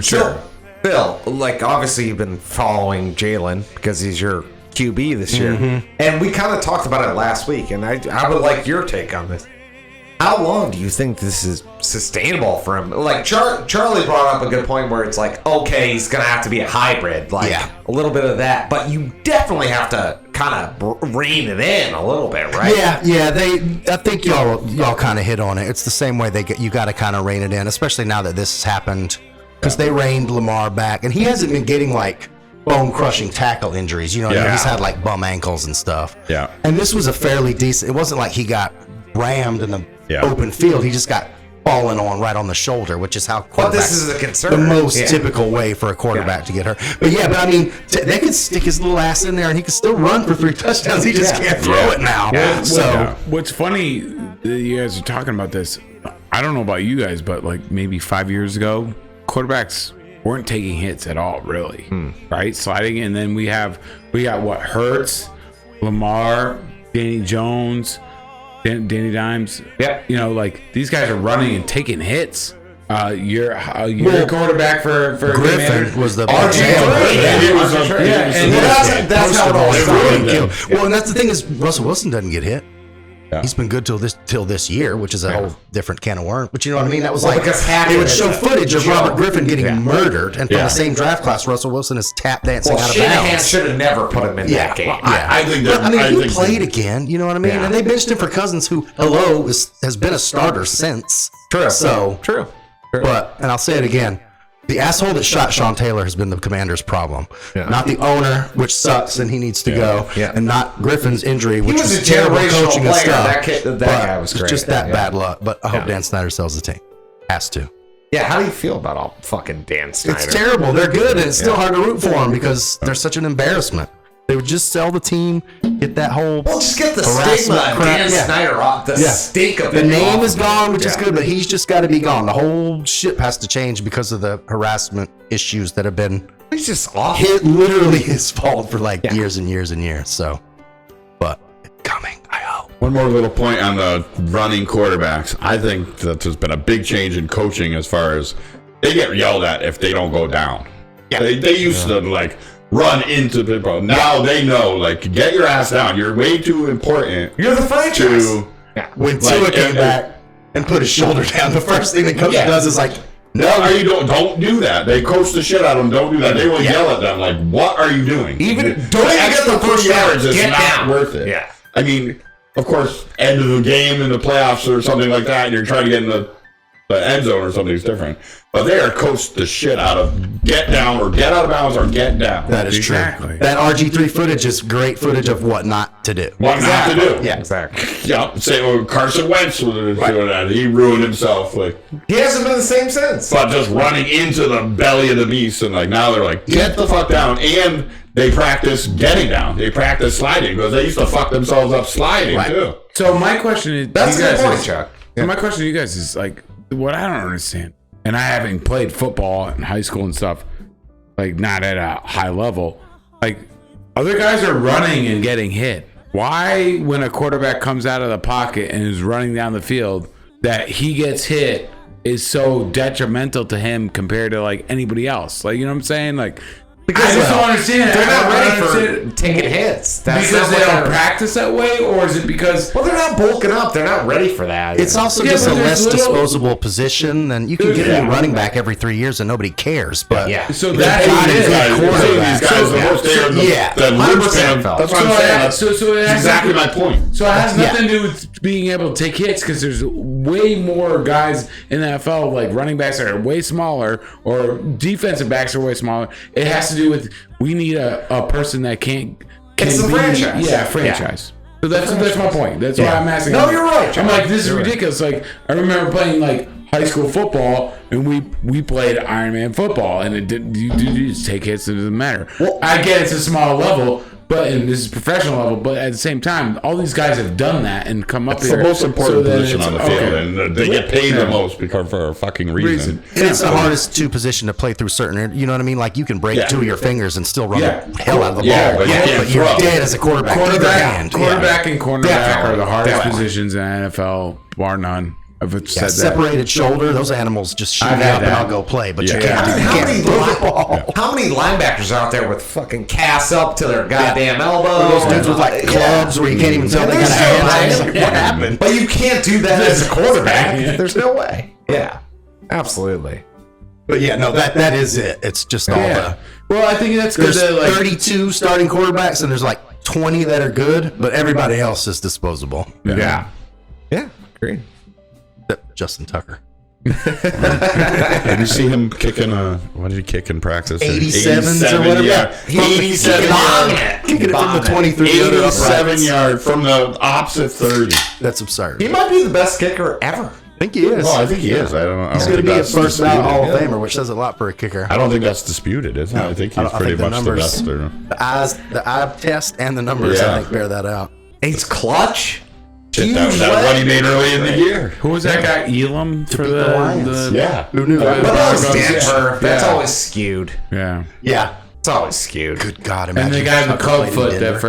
So, Bill, like obviously you've been following Jalen because he's your QB this year, and we kind of talked about it last week. And I would like your take on this. How long do you think this is sustainable for him? Like Charlie brought up a good point where it's like, okay, he's gonna have to be a hybrid, like a little bit of that, but you definitely have to kind of rein it in a little bit, right? Yeah. I think y'all kind of hit on it. It's the same way you got to kind of rein it in, especially now that this has happened, because they reined Lamar back, and he hasn't been getting like bone-crushing tackle injuries. You know, what I mean? He's had like bum ankles and stuff. Yeah. And this was a fairly decent. It wasn't like he got rammed in the open field. He just got fallen on right on the shoulder, which is how But this quarterbacks- is a concern. the most Yeah. typical way for a quarterback to get hurt. But I mean, they could stick his little ass in there and he could still run for 3 touchdowns. He just can't throw it now. Yeah. So What's funny that you guys are talking about this, I don't know about you guys, but like maybe 5 years ago, quarterbacks weren't taking hits at all, really, right? Sliding, and then we got what, Hurts, Lamar, Danny Jones, Danny Dimes. Yeah. You know, like these guys are running and taking hits. You're a quarterback for Griffin was the RG3. and that's how it all started. Well, and that's the thing is Russell Wilson doesn't get hit. He's been good till this year, which is a whole different can of worms. But you know what I mean? That was like because it would show Hackett- footage of Robert Griffin getting murdered, and from Yeah. the same draft class, Russell Wilson is tap dancing Well, out of Shanahan bounds. should have never put him in that game. I think But, that. I mean, he think played that- again. You know what I mean? Yeah. And they benched him for Cousins, who has been a starter since. True. So True. But, and I'll say it again, the asshole that shot Sean Taylor has been the Commander's problem. Yeah. Not the owner, which sucks and he needs to go, Yeah. and not Griffin's injury, which was was a terrible generational coaching and player. stuff. That But guy was it's great. just that Yeah. bad luck. But I hope Yeah. Dan Snyder sells the team. Has to. Yeah, how do you feel about all fucking Dan Snyder? It's terrible. They're good, and it's still hard to root for them because they're such an embarrassment. They would just sell the team, get that whole Well, just get the harassment stigma of crap. Dan Yeah. Snyder off. The stink of The it. name off is of gone, it. which is Yeah. good, but he's just got to be gone. The whole ship has to change because of the harassment issues that have been He's just awful. literally his fault for like years and years and years. So, but coming, I hope. One more little point on the running quarterbacks. I think that there's been a big change in coaching as far as they get yelled at if they don't go down. Yeah. They used to like run into people. Now they know, like, get your ass down. You're way too important. You're the franchise. When Tua came back and put his shoulder down, the first thing the coach does is like, no, you don't do that. They coach the shit out of them. Don't do that. They will yell at them like, "What are you doing? Don't even get the first yards. It's not worth it." Yeah. I mean, of course, end of the game in the playoffs or something like that, and you're trying to get in the end zone or something is different. But they are coached the shit out of get down or get out of bounds or get down. that is true. That RG3 footage is great footage of what not to do. What not to do. Yeah, exactly. Yeah, say Carson Wentz was doing that. He ruined himself. Like, he hasn't been the same since. But just running into the belly of the beast, and like now they're like, get the fuck down. And they practice getting down. They practice sliding because they used to fuck themselves up sliding too. So my question is, that's a good point, Chuck. So my question to you guys is like, what I don't understand, and I haven't played football in high school and stuff, like not at a high level, like other guys are running and getting hit. Why, when a quarterback comes out of the pocket and is running down the field, that he gets hit is so detrimental to him compared to like anybody else? Like, you know what I'm saying? Like, because I just don't understand it. They're not ready for taking hits. That's because they don't practice that way, or is it because... Well, they're not bulking up. They're not ready for that. It's also just a less disposable position, and you can get a new running back every 3 years and nobody cares. But so that's what it is. These guys are most That's what I'm saying. So that's exactly my point. So it has nothing to do with being able to take hits, because there's way more guys in the NFL, like running backs that are way smaller, or defensive backs are way smaller. It has to do with, we need a person that can it's the franchise. Yeah, franchise. So that's my point. That's why I'm asking. No, you're right. I'm like, this is ridiculous. Like, I remember playing like high school football, and we played Iron Man football, and it did you just take hits, it doesn't matter. Well, I get it's a small level, and this is professional level, but at the same time, all these guys have done that and come up here. It's the most important position on the field, and they get paid the most because for a fucking reason. And it's the hardest position to play through certain, you know what I mean? Like, you can break 2 of your fingers and still run the hell out of the ball. But you're dead as a quarterback. Quarterback and cornerback are the hardest positions in NFL, bar none. I've said that. Separated shoulder, those animals just shoot me up and I'll go play. But you can't how many linebackers are out there with fucking casts up to their goddamn elbow? Those dudes with like clubs where you can't even tell they got a hand. What happened? But you can't do that as a quarterback. There's no way. Yeah, absolutely. But yeah, no, that is it. It's just all the... Well, I think that's because there's 32 starting quarterbacks, and there's like 20 that are good, but everybody else is disposable. Yeah, great. Justin Tucker. Did you see him kicking what did he kick in practice? 87s or whatever. Yeah. 87 yard. Kicking it from the 23 yard from the opposite 30. That's absurd. He might be the best kicker ever. I think he is. Oh, I think he is. I don't know. He's going to be a first ballot Hall of Famer, which says a lot for a kicker. I don't think that's disputed, is it? I think he's pretty much the best. The eye test and the numbers, I think, bear that out. He's clutch. That what he made early in the year. Who was that guy? Elam for the Lions. Who knew that? But that was Denver. That's always skewed. Yeah. It's always skewed. Good God, imagine. And the guy with the club foot that for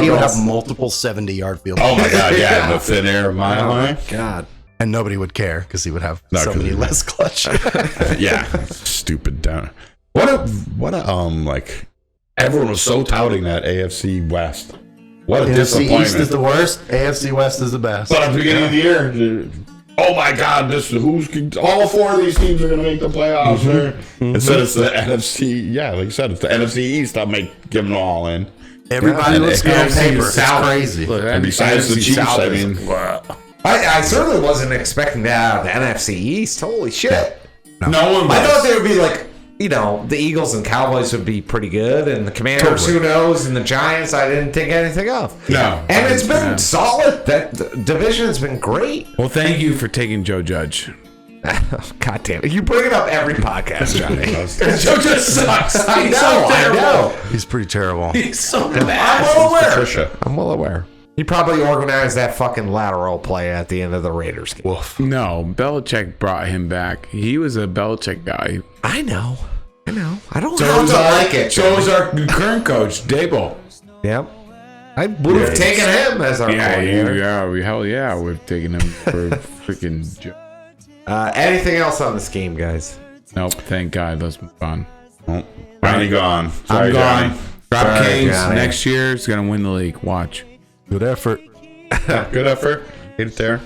he would have multiple 70-yard field. Oh my God, in the thin air mile line. God. And nobody would care because he would have so many less clutch. Stupid down. What a like everyone was so touting that AFC West. What a disappointment. AFC East is the worst. AFC West is the best. But at the beginning of the year, oh my God, all 4 of these teams are going to make the playoffs. Instead, it's the NFC. Yeah, like you said, it's the NFC East. I'm giving them all in. Everybody looks good on paper. It's crazy. And besides the Chiefs, I mean, I certainly wasn't expecting that out of the NFC East. Holy shit! No one. I thought they would be like, the Eagles and Cowboys would be pretty good, and the Commanders, who knows, and the Giants, I didn't think anything of. No. And it's been solid. That division has been great. Well, thank you for taking Joe Judge. God damn it. You bring it up every podcast, Johnny. Joe Judge sucks. I know. He's pretty terrible. He's so bad. I'm well aware. He probably organized that fucking lateral play at the end of the Raiders game. Woof. No, Belichick brought him back. He was a Belichick guy. I know. I don't like it. So is our current coach, Dable. Yep. I would have taken him as our coordinator. Hell yeah, we've taken him for freaking. Anything else on this game, guys? Nope. Thank God. Let's move on. Oh, Johnny gone. Sorry, I'm gone. Johnny. Drop Kings Johnny. next year is gonna win the league. Watch. Good effort. Good effort. Get it there.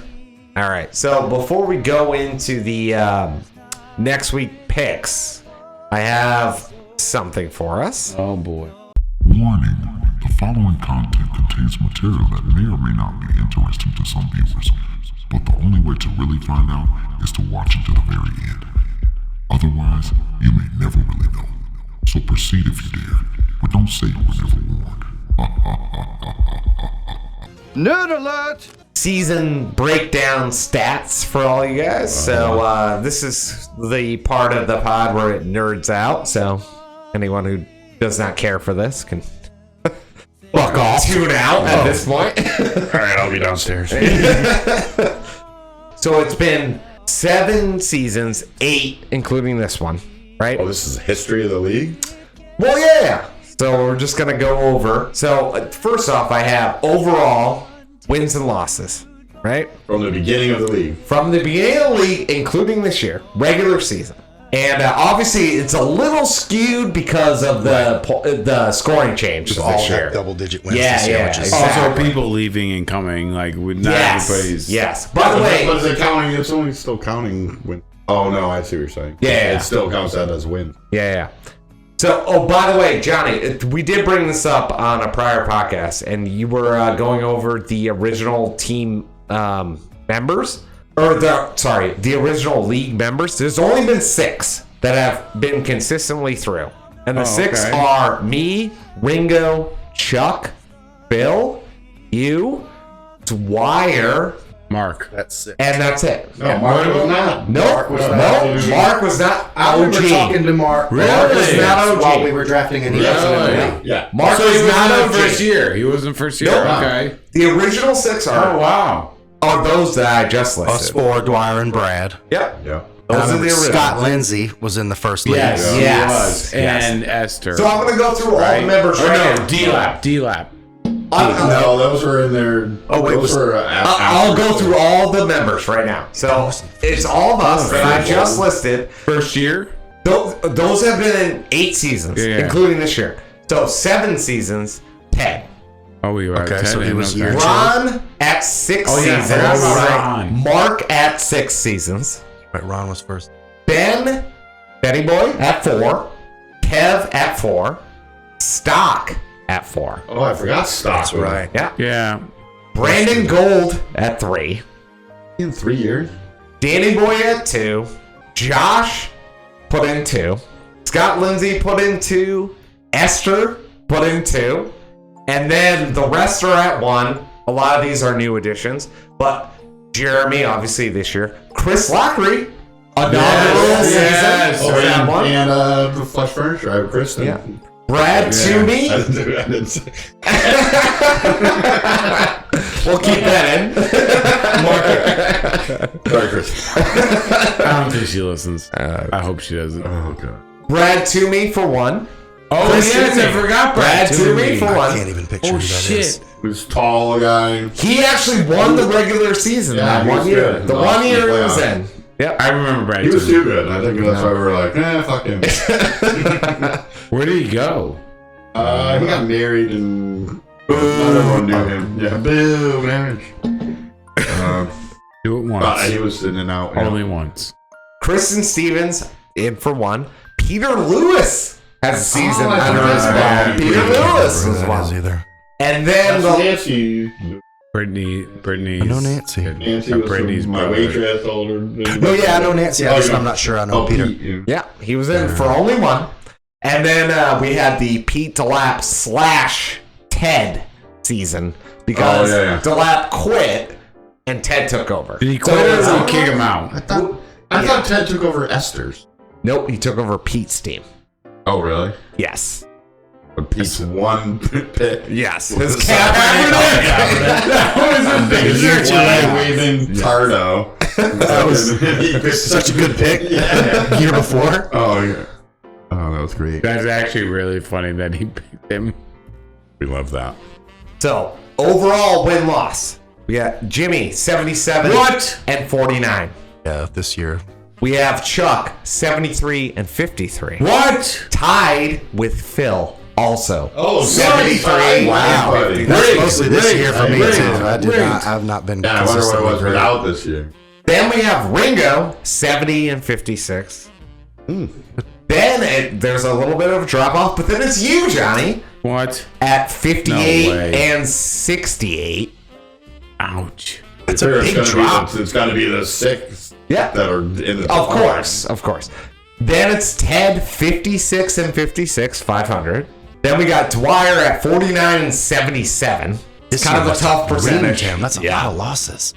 All right. So before we go into the next week picks, I have something for us. Oh boy. Warning, the following content contains material that may or may not be interesting to some viewers, but the only way to really find out is to watch it to the very end. Otherwise, you may never really know. So proceed if you dare, but don't say you were never warned. Nerd alert! Season breakdown stats for all you guys. So this is the part of the pod where it nerds out. So anyone who does not care for this can fuck off, tune out at this point. All right, I'll be downstairs. So it's been 7 seasons, 8 including this one, right? Oh, this is history of the league? Well, yeah. So we're just gonna go over. So first off, I have overall wins and losses, right? From the beginning of the league. From the beginning of the league, including this year, regular season. And obviously, it's a little skewed because of the scoring change All this year. that double-digit wins Yeah, this year, yeah, which is exactly. Also, people leaving and coming. Like, with not everybody's. Yes. By the way, But is it counting? It's only still counting when. Oh, no, I see what you're saying. Yeah. It still counts that as win. yeah. So, oh, by the way, Johnny, we did bring this up on a prior podcast, and you were going over the original team members, or the original league members. There's only been 6 that have been consistently through, and the 6 are me, Ringo, Chuck, Bill, you, Dwyer, Mark. That's it. and that's it. No, Mark was not. Nope, was not. Mark was not I remember OG. talking to Mark. Really? Mark was not OG. while we were drafting, and he wasn't. Yeah. Mark So he was was not not OG. first year. He wasn't first year. Nope. Okay. The original 6 Oh wow. are those that I just Us listed. 4, Dwyer and Brad. Yep. Yeah. And Those I are the remember original. Scott Lindsay was in the first league. Yes, Yeah. he Yes. was. Yes. And Esther. So I'm going to go through all the members Or right no, now. D-Lap. No, those were in there. Oh, wait, those were. I'll go through all the members right now. So it's all of us that I just listed. First year? Those have been in 8 seasons, Yeah. including this year. So 7 seasons, 10. Oh, we were Okay, at 10. so he was okay. year 2. Ron at 6 Oh, yeah, I seasons. forgot about Ron. Mark at 6 seasons. Right, Ron was first. Ben, Betty Boy at 4. Kev at 4. Stock at 4. Oh, I forgot Stock. That's right. Yeah. Yeah. Brandon Gold at 3. In 3 years. Danny Boy at 2. Josh put in 2. Scott Lindsay put in 2. Esther put in 2. And then the rest are at 1. A lot of these are new additions. But Jeremy, obviously this year. Chris Lockery, inaugural season. Yes. was at 1. And the Flush Furniture. I have Kristen. Yeah. Brad Toomey. I didn't say. We'll keep that in. Sorry, Chris. I don't think she listens. I hope she doesn't. Oh, God. Brad Toomey for 1. Oh, Chris yes, I Toomey. forgot Brad Toomey Toomey. for I 1. can't even picture Oh, who that is. shit. Who's tall guy? He actually won the regular season Yeah, that he 1 was year. good. The Awesome 1 year he was playoff. in. Yep. I remember Brad He was Toomey. too good. I think that's why we were like, fuck him. Where did he go? He got married and not everyone knew him. Yeah, boo, marriage. Do it But once. he was in and out. Only once. Kristen Stevens in for 1. Peter Lewis has a season I under his forgot. belt. Peter Lewis Who was that is 1. either. And then That's the Nancy. Brittany's. I know Nancy. Nancy was Brittany's my brother. waitress. Older. Oh yeah, I know Nancy. Oh, yeah. I'm not sure I know Oh, Peter. Pete, yeah. yeah, he was in for only 1. And then we had the Pete DeLapp / Ted season because Oh, yeah. DeLapp quit and Ted took over. Did he quit or did he kick him out? I thought Ted took over Esther's. Nope, he took over Pete's team. Oh, really? Yes. But Pete's one pit. Yes. His That was a big Waving Tardo. That was such a good pick. Year before. Oh, yeah. Oh, that was great. That's actually really funny that he picked him. We love that. So overall win-loss. We got Jimmy 77 and 49. Yeah, this year. We have Chuck 73 and 53. What? Tied with Phil also. Oh, 73. Wow. That's mostly this year for me Rigged. too. I've not been. Yeah, I wonder what it was consistently great. without this year. Then we have Ringo 70 and 56. Then there's a little bit of a drop off, but then it's you, Johnny, What? at 58 No way. and 68. Ouch. It's a big drop. It's got to be the 6 Yeah. that are in the Of course. Then it's Ted 56 and 56, 500. Then we got Dwyer at 49 and 77. It's kind of a tough percentage. That's a lot of losses.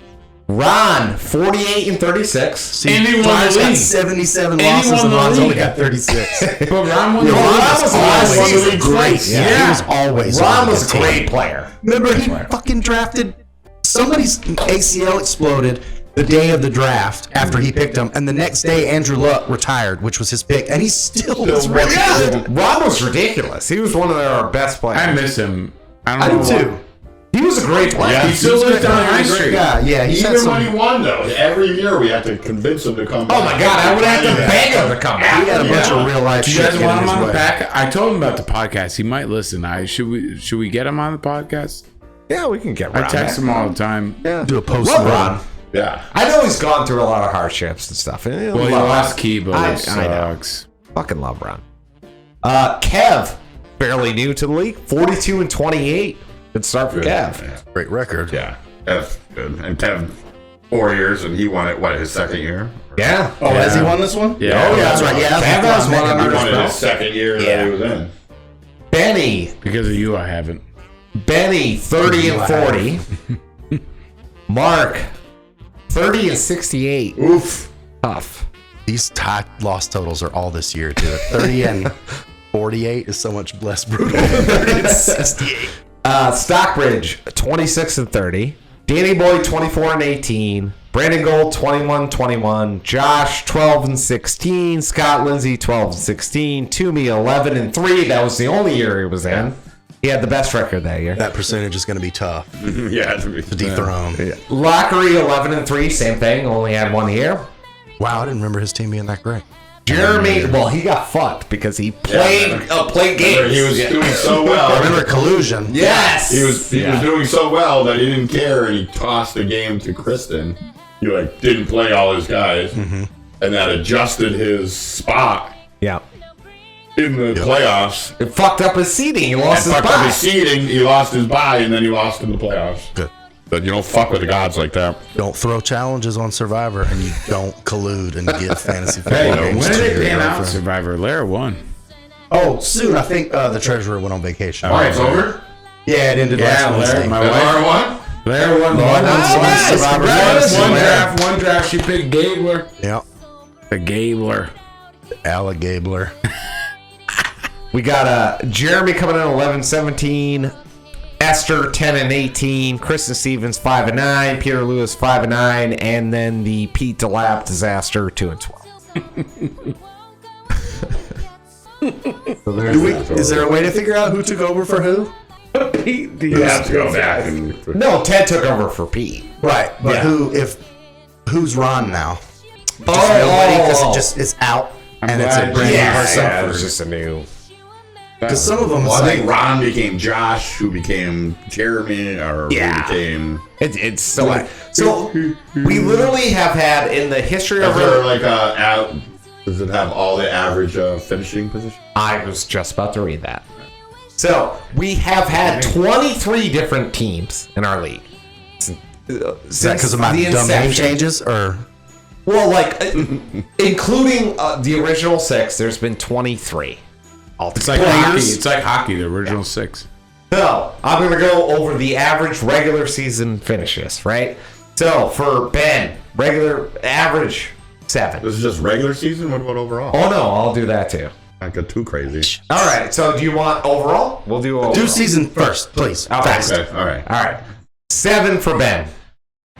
Ron 48 and 36. Andy won Dwyer's the got league. 77 And he losses won and the Ron's only league. got 36. But Ron won the Ron league. was always great. Yeah. He was always Ron on the was a team. great player. Remember, he fucking drafted somebody's ACL exploded the day of the draft after he picked him, and the next day Andrew Luck retired, which was his pick, and he still was really good. Ron was ridiculous. He was one of our best players. I miss him. I I don't do know. too. He was a great player. Yeah, He still lives down High Street. Yeah, he's had Even some. when he won, though, every year we had to convince him to come Oh back. my God, I would have to beg him to come He back. had a bunch of real life Do you shit guys get want in him his on the way. pack? I told him about the podcast. He might listen. Should we get him on the podcast? Yeah, we can get I Ron. text him all the time. Do a post Love run. Ron. Yeah. I know he's gone through a lot of hardships and stuff. And Well, he love lost Ron. Kibo. I It sucks. Fucking love Ron. Kev, fairly new to the league, 42 and 28. Good start for Kev. Yeah. Great record. Yeah. That's good. And Kev, 4 years, and he won it, his second year? Yeah. Oh, has he won this one? Yeah. Oh, yeah. That's right. Yeah, Kev has one He under won his it his belt. second year Yeah. that he was in. Benny, Because of you, I haven't. 30 and 40. Mark, 30 and 68. Oof. Tough. These tie loss totals are all this year, too. 30 and 48 is so much less brutal than 30 and 68. Stockbridge, 26 and 30. Danny Boy, 24 and 18. Brandon Gold, 21. Josh, 12 and 16. Scott Lindsay, 12 and 16. Toomey, 11 and 3. That was the only year he was in. He had the best record that year. That percentage is going to be tough Yeah. to dethrone. Lockery, 11 and 3. Same thing. Only had 1 year. Wow, I didn't remember his team being that great. Jeremy, well, he got fucked because he played games. He was doing so I well. remember collusion. Yes. He was doing so well that he didn't care, and he tossed the game to Kristen. He didn't play all his guys, and that adjusted his spot Yeah. in the playoffs. It fucked up his seating. He And lost his fucked up bye. his seeding. He lost his bye, and then he lost in the playoffs. Good. But you don't fuck with the gods like that. Don't throw challenges on Survivor, and you don't collude and give fantasy football Hey, games when to did your it pan out? girlfriend. Survivor. Lara won. Oh, soon. I think the treasurer went on vacation. All right, it's over. Yeah, it ended last Wednesday. my And wife. Laura won. Lara won. Laura won nice. Survivor. Congratulations. One draft. She picked Gabler. Yeah, The Gabler. Alligabler. We got Jeremy coming in 11-17. Esther 10 and 18. Kristen Stevens 5 and 9. Peter Lewis 5 and 9. And then the Pete DeLapp disaster 2 and 12. Is there a way to figure out who took over for who? You have to go back and. No, Ted took over for Pete. Right, but Yeah. who's Ron now? Oh, Nobody, because it's out and it's a glad- brand new yeah, person. yeah, it was just a new. Because some of them, Well, I it's think like, Ron became Josh, who became Jeremy, or Yeah. who became. It's so. So we literally have had in the history of Is there our. does it have all the average finishing position? I was just about to read that. So we have had 23 different teams in our league. is that because of my dumb name changes? Or Well, including the original 6, there's been 23. It's like hockey. It's like hockey. The original 6. So I'm going to go over the average regular season finishes, right? So for Ben, regular average 7. This is just regular season? What about overall? Oh no, I'll do that too. Not get too crazy. All right. So do you want overall? We'll do overall. do season first, please. Okay. Fast. Okay, all right. All right. 7 for Ben.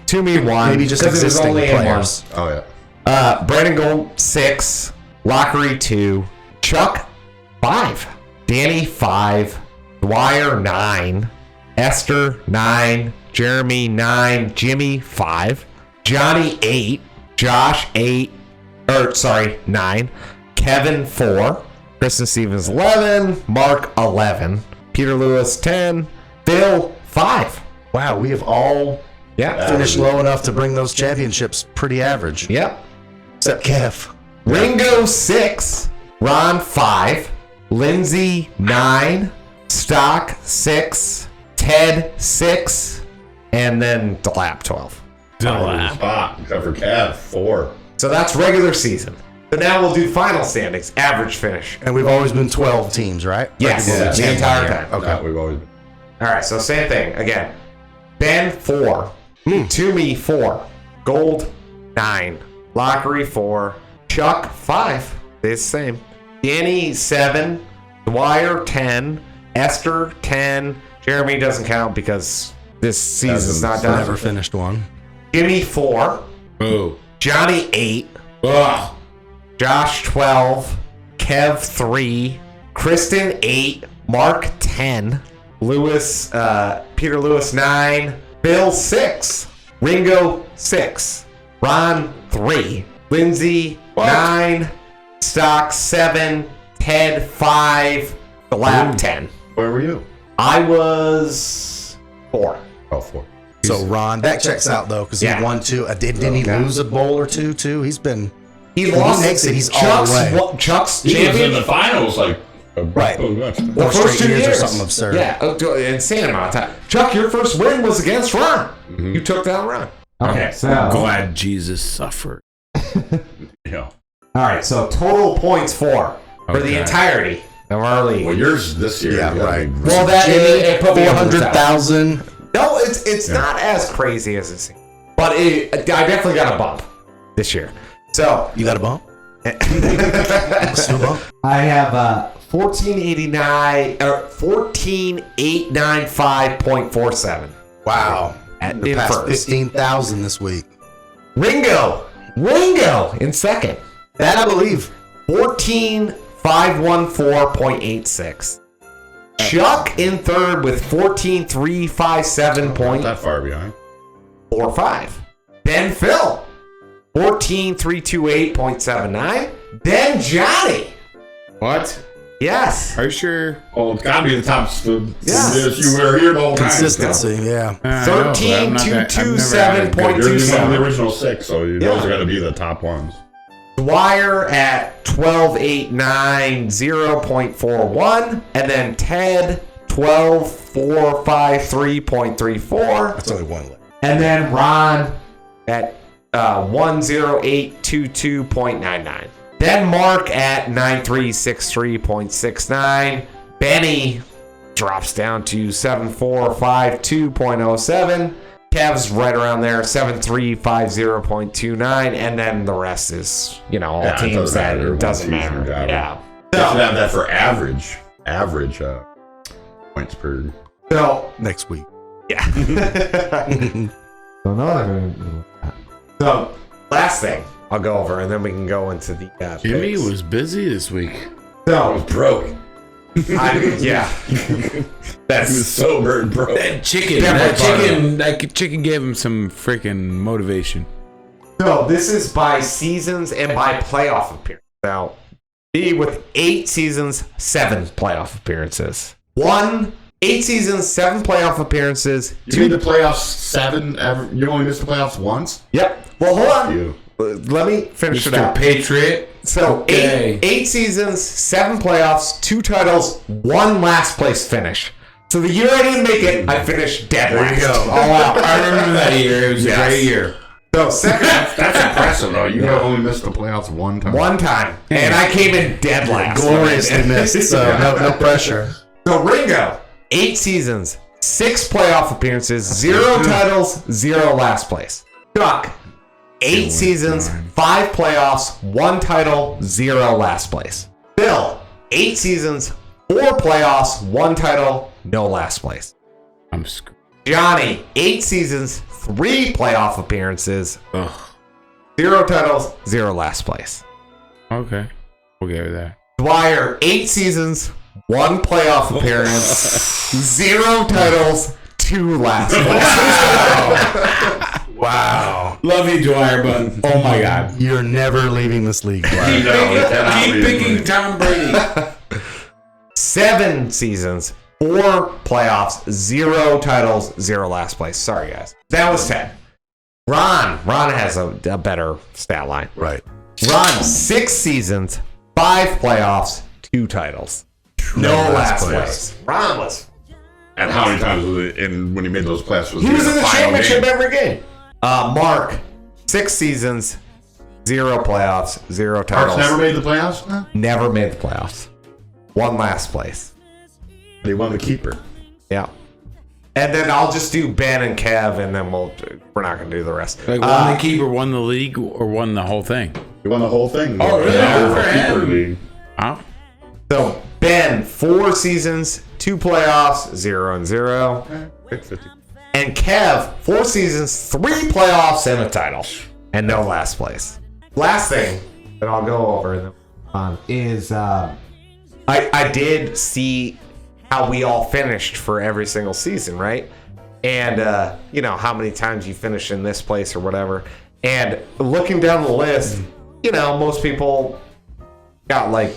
Toomey 1. Maybe just 'cause it was existing only in players. Oh, yeah. Brandon Gold 6. Lockery 2. Chuck 5. Danny 5. Dwyer 9. Esther 9, Jeremy 9, Jimmy 5, Johnny 8, Josh 9, Kevin 4, Kristen Stevens 11, Mark 11, Peter Lewis 10, Bill 5. Wow, we have all finished low enough to bring those championships pretty average. Yep. Except Kev. Ringo 6, Ron 5, Lindsay 9, Stock 6, Ted 6, and then Delap 12. Spot, except for Cav, 4. So that's regular season. So now we'll do final standings, average finish. And we've always been 12 teams, right? Yes, the entire time. Okay, we've always. All right, so same thing again. Ben 4, Toomey 4, Gold 9, Lockery 4, Chuck 5, the same. Danny 7, Dwyer 10, Esther 10. Jeremy doesn't count because this season's not done. Never finished one. Jimmy 4, Oh. Johnny 8, Ugh. Josh 12, Kev 3, Kristen 8, Mark 10, Lewis, Peter Lewis 9, Bill 6, Ringo 6, Ron 3, Lindsay 9, Stock 7, Ted 5, the lab 10. Where were you? I was 4. Oh, 4. So Ron, that checks out though, because Yeah. he won 2. Didn't he lose a bowl or two too? He's been. He When lost. he makes it, he's all the way. Chuck's He was in champion. the finals like Right. The Four first straight 2 years or years something absurd. Yeah, insane amount of time. Chuck, your first win was against Ron. You took down Ron. Okay, so Glad Jesus suffered. Yeah. all right, so total points for the Okay. entirety of our league. Well, yours this year. Yeah, right. Well, that it put me over the top. 400,000. No, it's not as crazy as it seems, but I definitely got a bump this year. So You got a bump? Still bump? I have 1489 or 14895.47. Wow. In The past first. 15,000 this week. Ringo in second. That I believe. 14514.86. Chuck in third with 14357.45. Not that far behind. Then Phil 14328.79. Then Johnny. What? Yes. Are you sure? Oh, it's got to be the top. Yeah. You were here the whole time. Consistency, yeah. I know, but I'm not that- I've never had a good- You're one of the 13227. original 6, so those are going to be the top ones. Dwyer at 12890.41, and then Ted 12453.34, That's only one left. and then Ron at 10822.99. Then Mark at 9363.69. Benny drops down to 7452.07. Kev's right around there, 7350.29, and then the rest is, all Yeah, it teams doesn't that matter. it doesn't One season, matter. yeah. Yeah. You should have that for average points per. So, Next week. yeah. So, last thing I'll go over, and then we can go into the Jimmy picks. was busy this week. I was So, broke. yeah. He was That's sober and broke. That chicken, Definitely that chicken gave him some freaking motivation. so. This is by seasons and by playoff appearance. Now, he with 8 seasons, 7 playoff appearances. 8 seasons, 7 playoff appearances. You made the playoffs 7 ever. You only missed the playoffs once? Yep. Well, hold on. You. Let me finish it Mr. out. Patriot. So Okay. eight seasons, 7 playoffs, 2 titles, 1 last place finish. So the year I didn't make it, I finished dead last. you go. All out. I remember that year. It was Yes. a great year. So second, That's impressive, though. You only missed the playoffs one time. 1 time, and I came in dead last. Gloriously missed, so no pressure. So Ringo, 8 seasons, 6 playoff appearances, 0 titles, 0 last place. Chuck, 8 seasons, 5 playoffs, 1 title, 0 last place. Bill, 8 seasons, 4 playoffs, 1 title, no last place. I'm screwed. Johnny, 8 seasons, 3 playoff appearances, Ugh. 0 titles, 0 last place. Okay. We'll get with that. Dwyer, 8 seasons, 1 playoff appearance, 0 titles, 2 last places. Wow. Love you, Dwyer, but oh my God. You're never leaving this league, Dwyer. Keep picking Tom Brady. 7 seasons, 4 playoffs, 0 titles, 0 last place. Sorry, guys. That was 10. Ron has a better stat line. Right. Ron, 6 seasons, 5 playoffs, 2 titles. No last place. Ron was. And how many times was it when he made those playoffs? He was in the final championship game? every game. Mark, 6 seasons, 0 playoffs, 0 titles. Mark's never made the playoffs? Huh? Never made the playoffs. 1 last place. They won the keeper. Yeah. And then I'll just do Ben and Kev, and then we're not going to do the rest. Like won the keeper, won the league, or won the whole thing? He won the whole thing. Oh, really? Yeah, For keeper him. league. Oh. So Ben, 4 seasons, 2 playoffs, 0 and 0. Pick 50. And Kev, 4 seasons, 3 playoffs, and a title. And no last place. Last thing that I'll go over is I did see how we all finished for every single season, right? And, how many times you finish in this place or whatever. And looking down the list, most people got like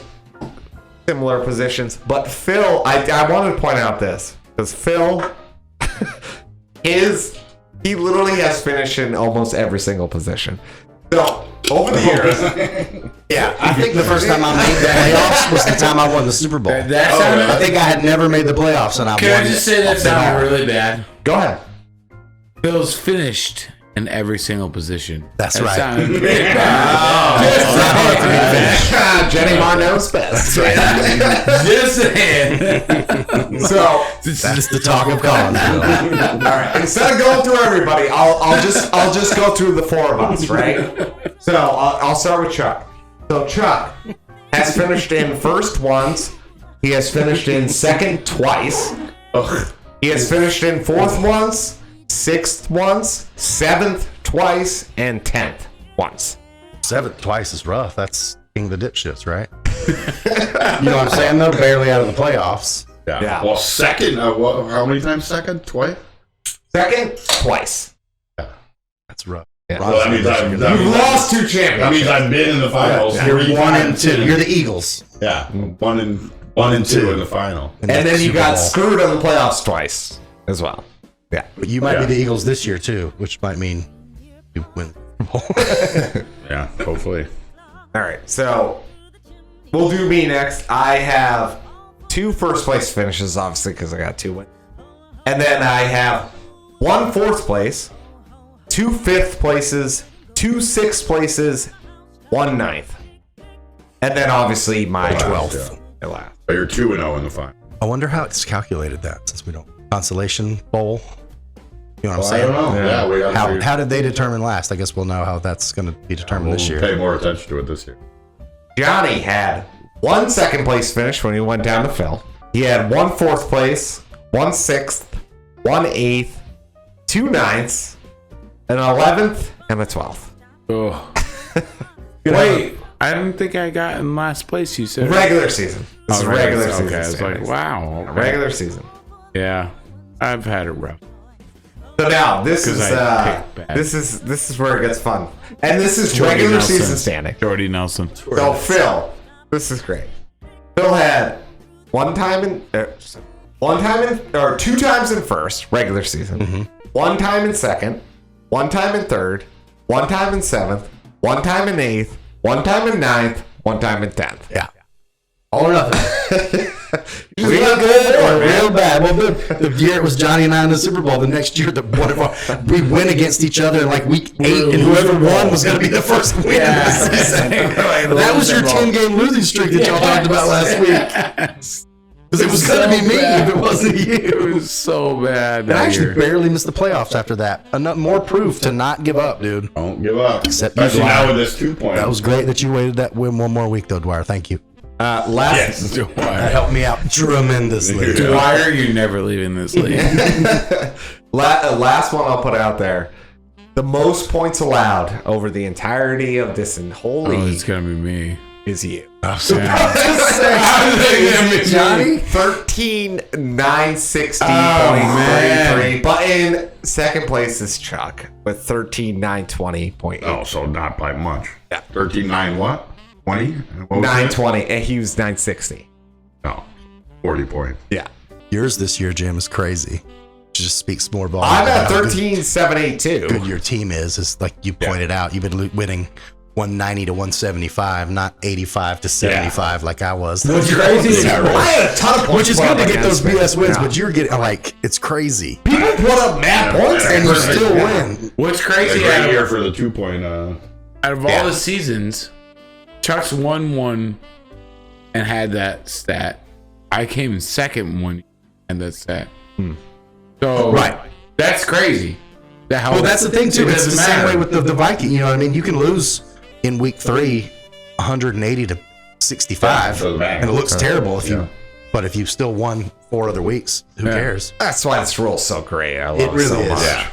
similar positions. But Phil, I wanted to point out this because Phil he literally has finished in almost every single position. So over the years, Yeah, I think the first time I made the playoffs was the time I won the Super Bowl. I think I had never made the playoffs, and I Can won. I just say that sounded really bad? go ahead. Bill's finished in every single position. That's That right. sounded really bad. Jenny Ma knows best. Just saying. So That's the talk of Collinsville. all right, instead of going through everybody, I'll just go through the 4 of us, right? So I'll start with Chuck. So Chuck has finished in first once. He has finished in second twice. He has finished in 4th once, 6th once, 7th twice, and 10th once. 7th twice is rough. That's king of the dipshits, right? You know what I'm saying, though? Barely out of the playoffs. Yeah. Well, second. How many times second? Twice? Second, twice. That's rough. Yeah. Well, that means You've lost 2 that championships. means I've been in the finals. Yeah. 3 1 and times. 2. You're the Eagles. Yeah, 1 and 2 in the final. And then you Super got Bowl. screwed on the playoffs twice as well. Yeah. But you might Yeah. be the Eagles this year, too, which might mean you win the Super Bowl. Yeah, hopefully. All right. So we'll do me next. I have 2 first place finishes, obviously, because I got 2 wins. And then I have 1 4th place, 2 5th places, 2 6th places, 1 9th. And then obviously my 12th. my last. But you're 2-0 in the final. I wonder how it's calculated that, since we don't. Consolation Bowl. You know what I'm Well, I saying? don't know. Yeah, we got How did they determine last? I guess we'll know how that's going to be determined this year. Pay more attention to it this year. Johnny had 1 2nd place finish when he went down to Phil. He had 1 4th place, 1 6th, 1 8th, 2 9ths, an 11th, and a 12th. Oh. Wait, I didn't think I got in last place. You said Regular season. This is regular season. Okay, I was like, standings. wow. Okay. Regular season. Yeah, I've had it rough. So now this is 'Cause I picked bad. this is where it gets fun, and this is Jordy regular Nelson. season standing. Jordy Nelson. So Phil, this is great. Phil had 2 times in first regular season, 1 time in second, 1 time in third, 1 time in 7th, 1 time in 8th, 1 time in 9th, 1 time in 10th. Yeah. All or nothing. Real Real bad. Well, the year it was Johnny and I in the Super Bowl, the next year, we win against each other in like week 8, and whoever won was going to be the first win of the season. That was your 10-game losing streak that y'all talked about last week. Because it was going to be me if it wasn't It you. was so bad. And I that actually year. barely missed the playoffs after that. Enough more proof to not give up, dude. Don't give up. Except Especially you, now Dwyer. with this 2 point. That was great that you waited that win one more week, though, Dwyer. Thank you. Last That helped me out tremendously. Why are you never leaving this league? last one I'll put out there. The most points allowed over the entirety of this whole Oh, league it's gonna be me. is you. Johnny? 13,960.33. But in second place is Chuck with 13,920.8. Oh, so not by much. Yeah. 13.9 what? 20? 920, and he was 960. No. 40 points. Yeah. Yours this year, Jim, is crazy. It just speaks more volume. I'm at about how 13,782. good your team is like you pointed out. You've been winning 190 to 175, not 85 to 75 like I was. What's crazy is I had a ton of points. Which is good to get those against BS wins, me. but you're getting like it's crazy. People put up mad points And you against me. still win. What's A crazy great year out for the 2 point. of all the seasons, Chuck's won one and had that stat. I came in second one and that stat. So Right. that's crazy. Well, that's the thing too. It's the same way with the Viking. You know what I mean? You can lose in week 3, 180 to 65, Yeah, and it looks terrible if you. But if you still won 4 other weeks, who cares? That's why this rule's so great. I love It really so is. much. Yeah.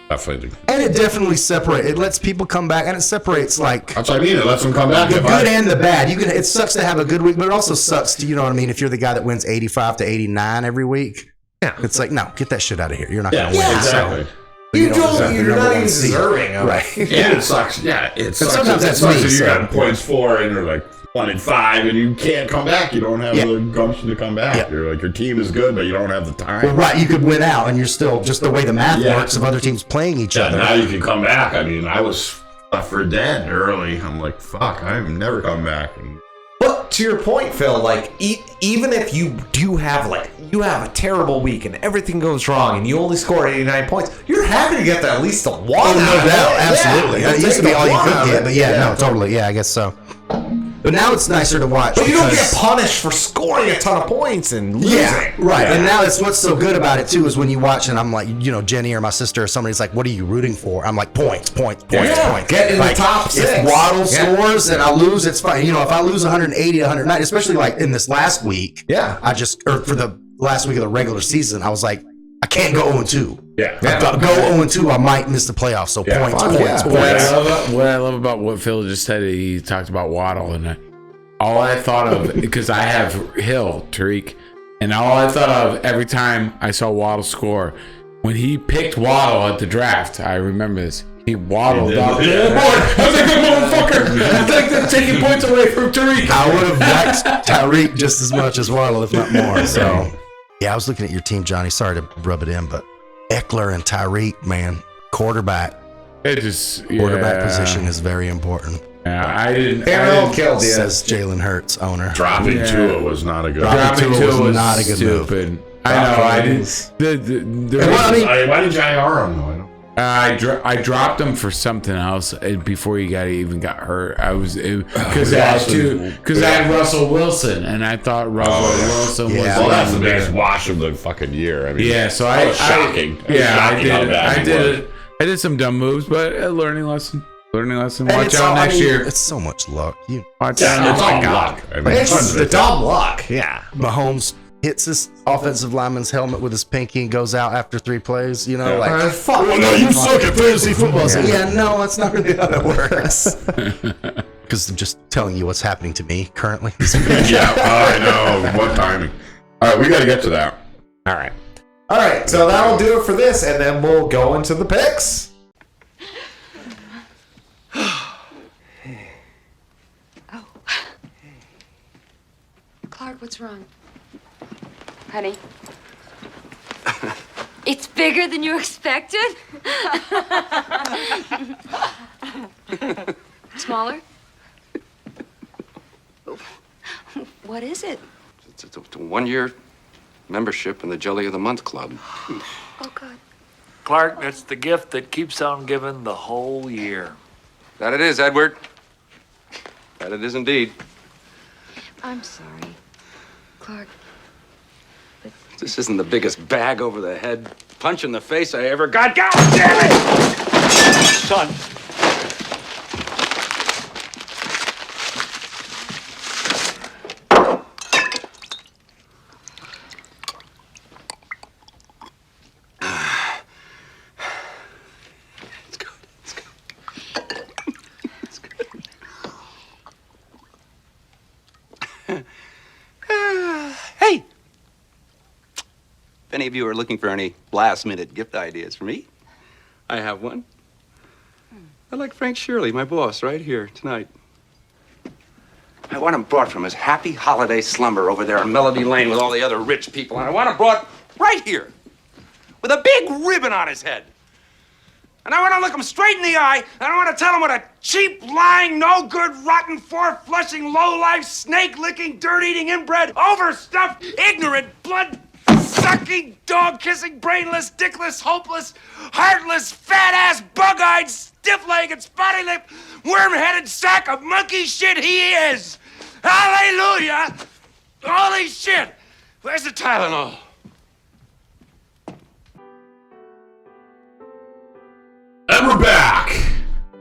Definitely. And it definitely separates. It lets people come back, and it separates like That's what I mean. It lets them come back. the If good and the bad. You can. It sucks to have a good week, but it also sucks to, you know what I mean, if you're the guy that wins 85 to 89 every week. Yeah. It's like, no, get that shit out of here. You're not Yeah, going to win. exactly. So You don't don't, deserve the you're number not one even seed. deserving of Right. it. And it sucks. Yeah, it sucks. sometimes It that's sucks me, if you so- got points 4 and you're like 1 and 5 and you can't come back. You don't have the gumption to come back. Yeah. You're like, your team is good, but you don't have the time. Well, right, you could win out, and you're still just the way the math Yeah. works of other teams playing each Yeah, other. now you can come back. I mean, I was left for dead early. I'm like, fuck, I'm never come back. And But to your point, Phil, like even if you do have you have a terrible week and everything goes wrong and you only score 89 points, you're happy to get at least a one. Oh, no out of doubt, it. absolutely. Yeah, It used to be all you one out could of get, it. but no, totally. Yeah, I guess so. But now it's nicer to watch. But you don't get because- punished for scoring a ton of points and losing. Yeah, right. And now it's what's so good about it too is when you watch and I'm like, you know, Jenny or my sister or somebody's like, "What are you rooting for?" I'm like, points. Yeah, get in the top 6. If Waddle Yeah. scores and I lose, it's fine. You know, if I lose 180 to 190, especially like in this last week, Yeah. or for the last week of the regular season, I was like, I can't go 0-2. yeah. If I go 0-2, I might miss the playoffs. So Yeah, points. What I love about what Phil just said, he talked about Waddle, and all I thought of, because I have Hill, Tariq, and all I thought of every time I saw Waddle score, when he picked Waddle at the draft, I remember this. He waddled up. Yeah. I was like, that motherfucker! I think they're taking points away from Tariq. I would have liked Tyreek just as much as Waddle, if not more. So, yeah, I was looking at your team, Johnny. Sorry to rub it in, but Eckler and Tyreek, man, quarterback position is very important. Yeah, I didn't Killed you. Says Jalen Hurts, owner. Dropping Tua was not a good Dropping dropping Tua two was was not a good move. stupid. I know. I didn't. Well, I mean, Why did you IR him, though? I dropped him for something else before he even got hurt. I was because I had Russell Wilson, and I thought Russell Wilson was. Well, that's the biggest wash of the fucking year. I mean, Yeah, so that was shocking. It was shocking how bad he was. I did some dumb moves, but a learning lesson. Watch it's out all- I next mean, year. It's so much luck. Watch Yeah, out. it's all luck. I mean, It's the dumb luck. Yeah. Mahomes hits his offensive lineman's helmet with his pinky and goes out after 3 plays. You know, like, Fuck. well, no, you suck at fantasy football. So, yeah, no, that's not really how that works. Because I'm just telling you what's happening to me currently. Yeah, I know. What timing? All right, we got to get to that. All right. So that'll do it for this, and then we'll go into the picks. Clark, what's wrong? Honey? It's bigger than you expected? Smaller? What is it? It's a 1-year membership in the Jelly of the Month Club. Oh, God. Clark, that's the gift that keeps on giving the whole year. That it is, Edward. That it is indeed. I'm sorry. Clark, This isn't the biggest bag over the head punch in the face I ever got. God damn it! Son, It's good. It's good. It's good. Hey! If any of you are looking for any last-minute gift ideas for me, I have one. I'd like Frank Shirley, my boss, right here tonight. I want him brought from his happy holiday slumber over there on Melody Lane with all the other rich people, and I want him brought right here with a big ribbon on his head. And I want to look him straight in the eye, and I want to tell him what a cheap, lying, no-good, rotten, four-flushing, low-life, snake-licking, dirt-eating, inbred, overstuffed, ignorant, blood-sucking, dog-kissing, brainless, dickless, hopeless, heartless, fat-ass, bug-eyed, stiff-legged, spotty-lipped, worm-headed sack of monkey shit he is! Hallelujah! Holy shit! Where's the Tylenol? And we're back.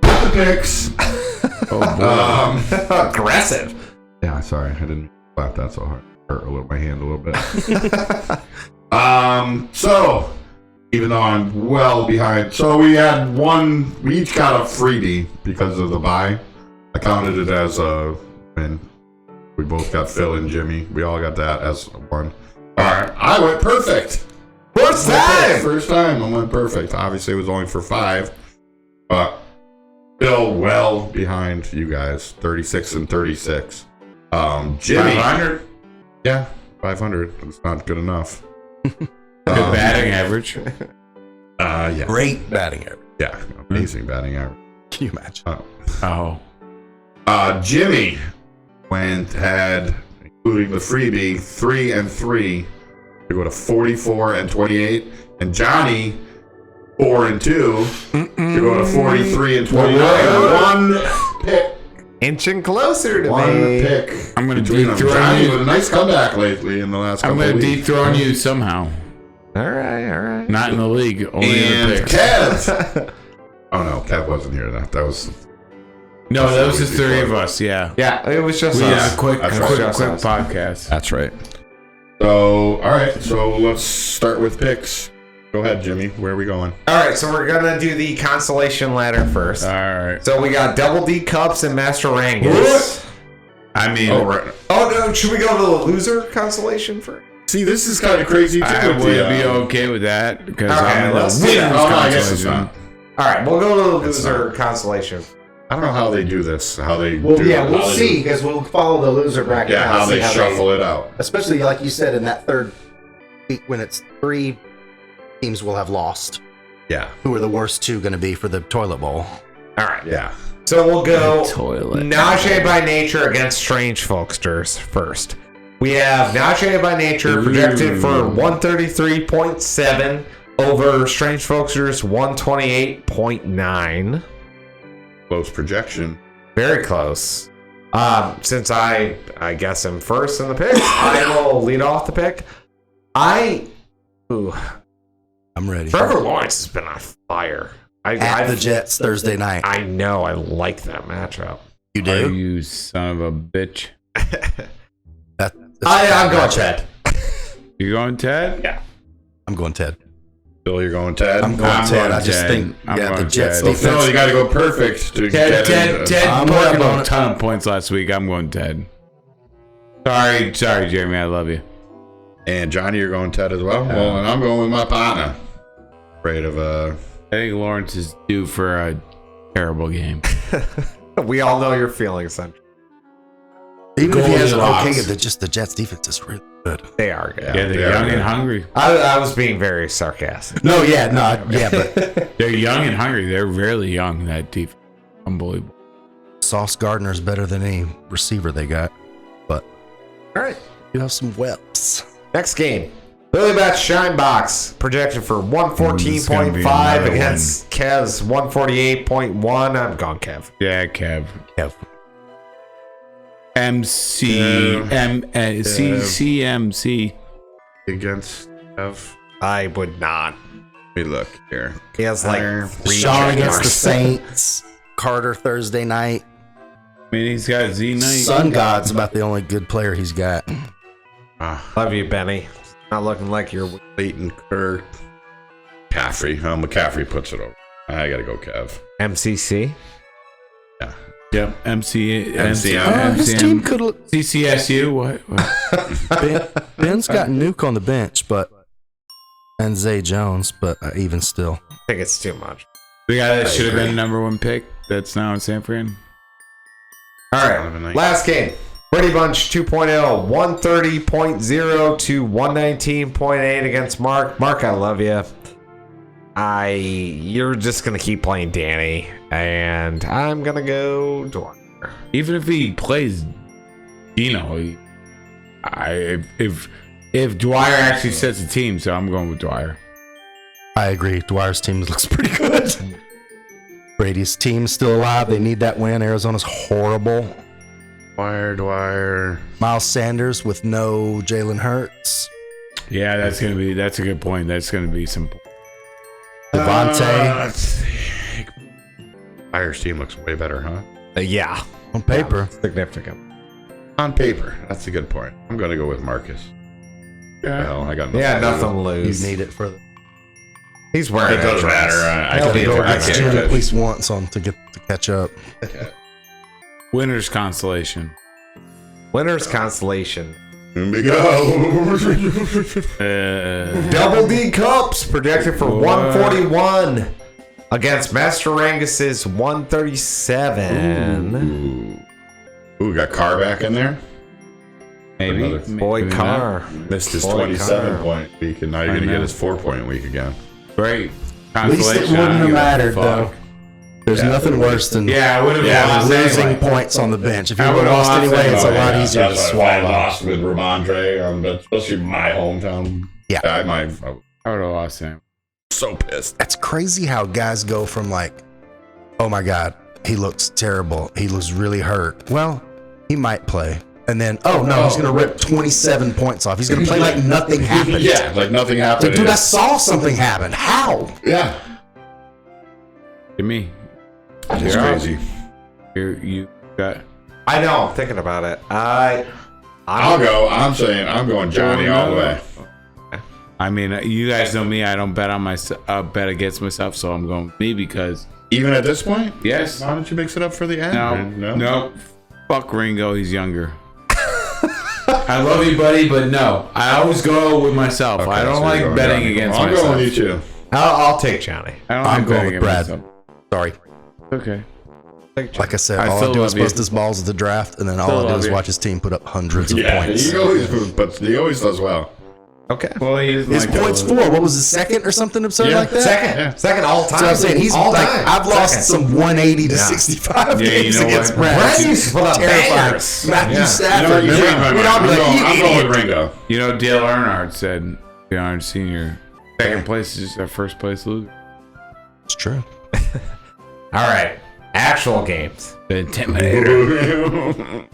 With the picks. Aggressive. Yeah, sorry, I didn't slap that so hard. Hurt my hand a little bit. So even though I'm well behind, so we each got a freebie because of the bye. I counted it as a win. We both got Phil and Jimmy. We all got that as one. All right, I went perfect. First time I went perfect. Obviously, it was only for 5, but still well behind you guys. 36 and 36. Jimmy, 500. Yeah, 500. It's not good enough. Good batting average. Yeah. Great batting average. Yeah, amazing batting average. Can you imagine? Jimmy had, including the freebie, 3 and 3. To go to 44 and 28, and Johnny 4 and 2 to go to 43 and 29. One pick, inching closer to one me. pick. I'm going to dethrone Johnny with a nice comeback lately in the last couple of weeks. I'm going to dethrone you somehow. All right. Not in the league, only in the picks. Kev. Oh no, Kev wasn't here. That was. No, that was just 3 of us. Yeah. Yeah, it was just we us. had a quick Us. podcast. That's right. So, all right. So let's start with picks. Go ahead, Jimmy. Where are we going? All right, so we're gonna do the consolation ladder first. All right. So we got Double D Kupps and Master Rangis. I mean, oh no, should we go to the loser consolation first? See, this is kind of crazy. I would be okay with that because I'm in let's the do winner's that. I guess it's consolation. not. All right, we'll go to the loser consolation. I don't know how they do this. How they Well, do yeah, it, we'll how they see do- because we'll follow the loser bracket. Yeah, now how and they see shuffle it out. Especially like you said in that third week when it's 3 teams will have lost. Yeah. Who are the worst 2 going to be for the toilet bowl? All right. Yeah. So we'll go Toilet. Najee by Nature against Strangefolksters first. We have Najee by Nature projected for 133.7 over Strangefolksters 128.9. Close projection. Very close. Since I guess I'm first in the pick, I will lead off the pick. I'm ready. Trevor Lawrence has been on fire. At the Jets Thursday night. I know. I like that matchup. You Are do? you son of a bitch? I'm going Ted. You going Ted? Yeah. I'm going Ted. Phil, you're going Ted? I'm going Ted. I just think I'm the going Jets Ted. defense. Phil, you got to go perfect to get Ted I'm put going up a it. ton of points last week. I'm going Ted. Sorry, Jeremy. I love you. And Johnny, you're going Ted as well? Well, and I'm going with my partner. Afraid of I think Lawrence is due for a terrible game. We all know your feelings, son. Even if he has an Goldilocks. okay, the Jets defense is really good. They are good. Yeah, they're young and hungry. I was being very sarcastic. No, but They're young and hungry. They're really young, that defense. Unbelievable. Sauce Gardner's better than any receiver they got. But All right. you have some whelps. Next game. Billy Bat Shine Box projected for This is gonna be 114.5 another against Kev's 148.1. I'm gone, Kev. Yeah, Kev. Kev. CMC. against F. I would not. Let me look here. He has like three Sean against the checkmarks. Saints. Carter Thursday night. I mean, he's got Z Knight. Sun God's about the only good player he's got. Love you, Benny. Not looking like you're. Leighton Kirk. McCaffrey. McCaffrey puts it over. I got to go Kev. MCC. Yeah. Yep. MCM. His team could look. CCSU. What? Ben's got Nuke on the bench, and Zay Jones, but even still. I think it's too much. The guy that should have been number 1 pick that's now in San Fran. All right, last game. Brady Bunch 2.0, 130.0 to 119.8 against Mark. Mark, I love you. You're just gonna keep playing Danny, and I'm gonna go Dwyer. Even if he plays Dino, if Dwyer actually sets a team, so I'm going with Dwyer. I agree. Dwyer's team looks pretty good. Brady's team's still alive. They need that win. Arizona's horrible. Dwyer. Miles Sanders with no Jalen Hurts. Yeah, that's a good point. That's gonna be some. Devontae. Dwyer's team looks way better, huh? Yeah, On paper. significant. On paper, that's a good point. I'm gonna go with Marcus. Well, I got nothing. Yeah, nothing to You lose. need it for the. He's wearing It doesn't dress. matter. I He'll be can't. there. I Next gym can't. at least once on to catch up. Winner's consolation. Winner's consolation. Here we go. Double D Kupps projected for What? 141 against Master Rangis's 137. Ooh, got Carr back in there. Maybe. Boy Maybe Carr. Missed his Boy, 27-point week, and now you're gonna get his 4-point week again. not. Great. At least it Consolation. wouldn't I don't have give a mattered, fuck. though. There's nothing worse than Yeah, I would have lost losing anyway. points on the bench. If you I would have would've lost lost anyway, it's a anyway, lot yeah. easier to That's why I swallow. lost with Ramondre, but especially my hometown. Yeah. I I would have lost him. so pissed. That's crazy how guys go from like, oh my God, he looks terrible. He looks really hurt. Well, he might play. And then, oh no, he's going to rip 27 points off. He's going to play like nothing happened. Yeah, like nothing happened. Like, dude, I saw something happen. How? Yeah, Give me. it's crazy. You got. I know. I'm thinking about it. I'll go. I'm saying I'm going Johnny all the way. I mean, you guys know me. I don't bet on myself. Bet against myself, so I'm going with me because. Even at this point, Yes. why don't you mix it up for the end? No. Fuck Ringo. He's younger. I love you, buddy, but no. I always go with myself. Okay, I don't so like you're going betting Johnny. against I'm myself. going with you too. I'll take Johnny. I don't I'm like going betting with Brad. against myself. Sorry. Okay. Like I said, I all still I do love is you. post his balls at the draft, and then all Still I do love is you. watch his team put up hundreds of Yeah, points. he always does well. Okay. Well, he is His like points for, what was his second or something absurd Yeah, like that? Second. Second all time. So I'm saying he's all like, time. I've lost Second. some 180 to 65 Yeah, you games know against what? Brad. Brad used to put up Terrifying. bangers. Matthew Yeah. Stafford. You know, We'd all be like, you I'm going idiot. with Ringo. You know, Dale Earnhardt said, Beyond Senior, second place is just our first place loser. It's true. All right. Actual games. The Intimidator.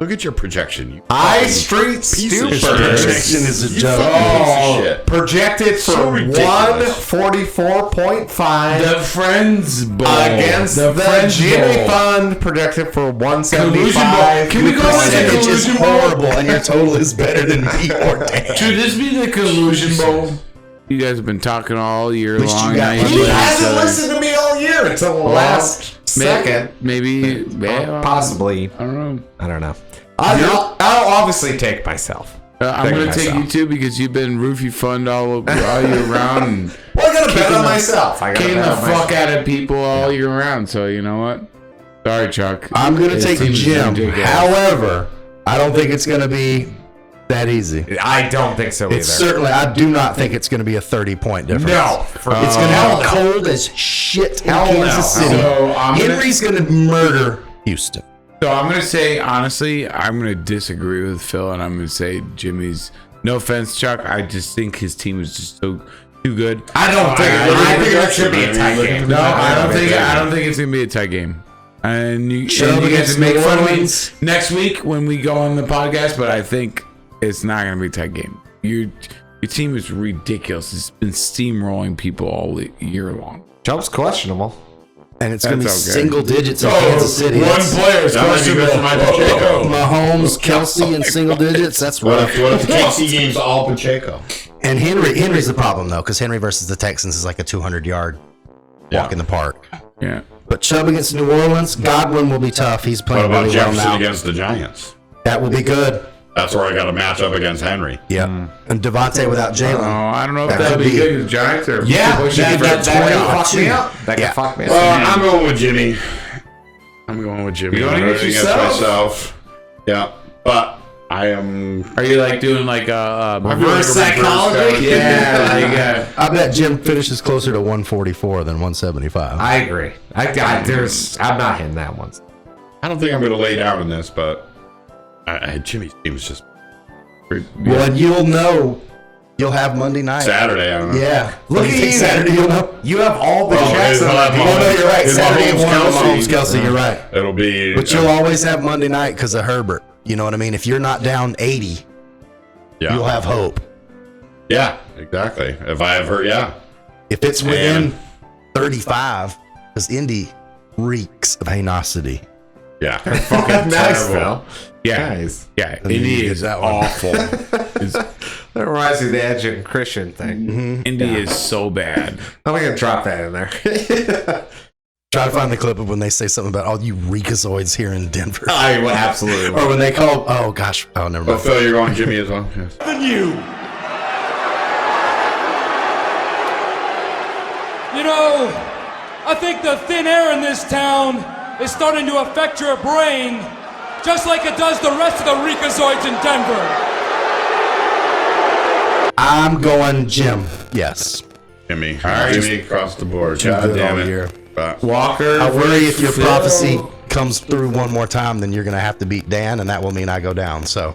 Look at your projection. You High Street piece of Stoopers. Projection is a joke. fucking piece of shit. Projected for So ridiculous. 144.5 The Friends Bowl. against the Friends Jimmy Bowl. Fund, projected for Collusion Bowl. 175. Can we go Your with the percentage is Collusion Bowl? horrible, and your total is better than me or Dan. Should this be the Collusion Bowl? You guys have been talking all year least you long. got now one. you He play each hasn't other. listened to me all year until the last second. Maybe. Possibly. I don't know. I don't know. I'll obviously take myself. I'm Take going to take myself. you too because you've been roofie fund all year round. And Well, I gotta bet Kicking on the- myself. I gotta kicking bet the on fuck myself. out of people all year round. So you know what? Sorry, Chuck. I'm going to His take team's Jim. ridiculous. However, I don't think it's going to be that easy. I don't think so It's either. certainly, I do not think it's going to be a 30-point difference. No. It's going to be cold as shit in Hell no. Kansas City. So I'm gonna- Henry's going to murder Houston. So I'm going to say, honestly, I'm going to disagree with Phil, and I'm going to say Jimmy's. No offense, Chuck. I just think his team is just so too good. I don't think. I think it should be a tight game. No, I don't think it's gonna be a tight game. And you Shut up guys against can make New fun of me Orleans. next week when we go on the podcast, but I think it's not gonna be a tight game. Your team is ridiculous. It's been steamrolling people all year long. Chubb's questionable. And it's going to be That's okay. single digits in Kansas City. That's- player is Mahomes, Kelsey in single digits. That's What rough. if the KC game's all Pacheco? And Henry's the problem though, because Henry versus the Texans is like a 200-yard walk in the park. Yeah. But Chubb against New Orleans, Godwin will be tough. He's What playing about really well Jefferson now. against the Giants? That will be good. That's where I got to match up against Henry. Yeah. And Devontae without Jalen. I don't know if That that'll could be be- good. The Giants are Yeah, pushing that for can 20. fuck me up. That can fuck me up. Well, I'm going with Jimmy. I'm going with Jimmy. You're going I'm against rooting yourself? myself. Yeah, but I am. Are you like doing like a Reverse psychology? Yeah, I bet Jim finishes closer to 144 than 175. I agree. I'm not hitting that one. I don't think I'm going to lay down in this, but Jimmy's team is just Well, and you'll know. You'll have Monday night. Saturday. I don't know. Yeah. Look at you. Saturday, you'll know. You have all the checks he'll on have the Mahomes. Oh, no, you're right. His Saturday and Mahomes, Mahomes, Kelsey. Kelsey, you're right. It'll be. But you'll always have Monday night because of Herbert. You know what I mean? If you're not down 80, you'll have hope. Yeah, exactly. If I have her, yeah. If it's within 35, because Indy reeks of hanosity. Yeah. fucking Nice, terrible. Phil. Yeah, Nice. yeah. Indy is that one. awful. That reminds me of the Edge and Christian thing. Indy is so bad. I'm going to drop that in there. Try to find the clip of when they say something about all you Reekazoids here in Denver. I will absolutely. Or when they call, oh gosh, oh never Well, mind. Phil, you're going Jimmy as well. Yes. You know, I think the thin air in this town is starting to affect your brain, just like it does the rest of the Reekazoids in Denver. I'm going Jim. Yes. Jimmy. Jimmy across the board. Too God good damn all it. year. Walker. I worry if your Phil. prophecy comes through one more time, then you're going to have to beat Dan, and that will mean I go down. So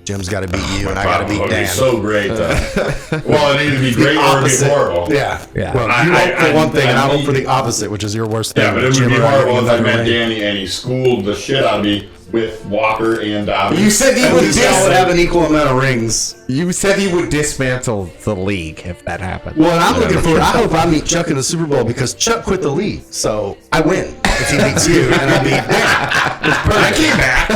Jim's got to beat you, and I got to beat Would be Dan. so great. Well, it either be great or it'd be horrible. Yeah. Yeah. Well, you hope for one thing, and I hope for the opposite, which is your worst thing. Yeah, but it would Jim be or I horrible getting if I in the met ring. Danny and he schooled the shit out of me with Walker and Dobbins. You said you At would least y'all would have an equal amount of rings. You said you would dismantle the league if that happened. Well, and I'm looking for. I hope I meet Chuck in the Super Bowl because Chuck quit the league, so I win if he beats you, and I beat Dan. I came back.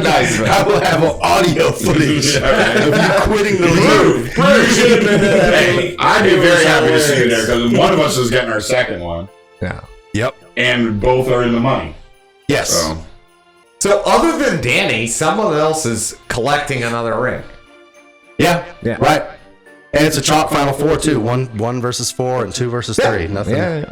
Nice, man. I will have audio footage of you quitting the league. Hey, I'd be very happy to see you there because one of us is getting our second one, Yeah. Yep. and both are in the money. Yes. So other than Danny, someone else is collecting another ring. Yeah. Yeah. Right. And it's a chalk Final Four too. One versus 4 and 2 versus 3. Nothing. Yeah.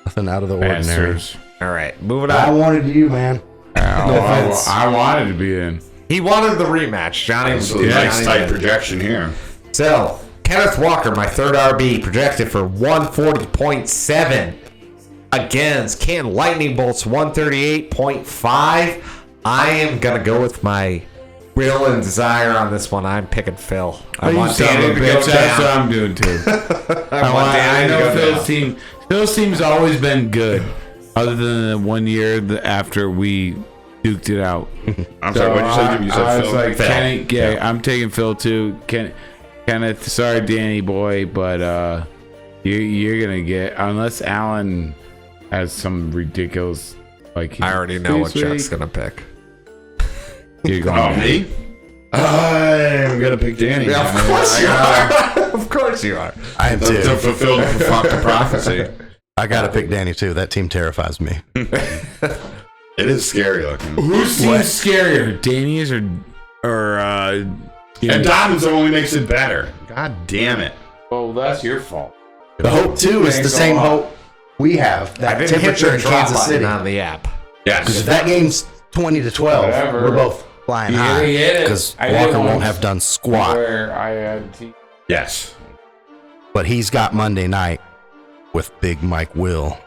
Nothing out of the ordinary. Bastards. All right, moving I on. wanted you, man. offense. I wanted to be in. He wanted the rematch. Johnny. So nice tight projection here. So Kenneth Walker, my third RB, projected for 140.7 against Canton Lightning Bolts 138.5. I am gonna go with my will and desire on this one. I'm picking Phil. I want Danny to go That's what down. I'm doing too. I want I Danny to know go Phil's down. team. Phil's team's always been good, other than the 1 year after we duked it out. I'm sorry, what did you say, Jim? You said I was Phil? like, Phil. Kenny, yeah, I'm taking Phil too. Kenneth, sorry, Danny boy, but you're gonna get, unless Alan has some ridiculous, like, I already know what this Chuck's week, gonna pick. You're going Oh, me? I'm gonna pick Danny. Yeah, of course you are. Of course you are. I am To too. fulfill the prophecy. I gotta pick Danny too. That team terrifies me. It is scary looking. Who seems scarier, Danny's or And Dobbins only makes it better. God damn it. well, that's your fault. The hope too is the Thanks a same lot. hope we have. I That didn't hit temperature the in drop Kansas button City. on the app. Because Yes. if that game's 20 to 12, Whatever. we're both flying You high. gotta get it. Because I did Walker won't once have done squat. Where I had Yes. But he's got Monday night with Big Mike Will.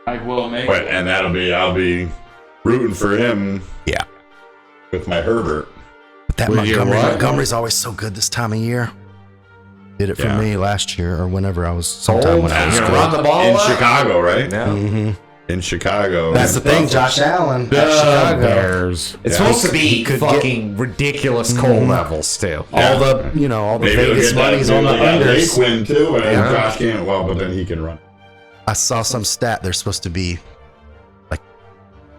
Mike will make But and I'll be rooting for him Yeah. with my Herbert. But that Will you what? Montgomery's always so good this time of year. Did it for Yeah. me last year or whenever I was, sometime when I was You're good. gonna run the ball In a lot? Chicago, right? Yeah. Mm-hmm. In Chicago. That's the thing, Josh Allen. at Chicago. Bears. It's Yeah. supposed to be He could fucking ridiculous cold levels too. All the, all the Maybe they'll Vegas get that money's on the dude like unders. Quinn too, and Yeah. Josh can't. Well, but then he can run. I saw some stat. There's supposed to be like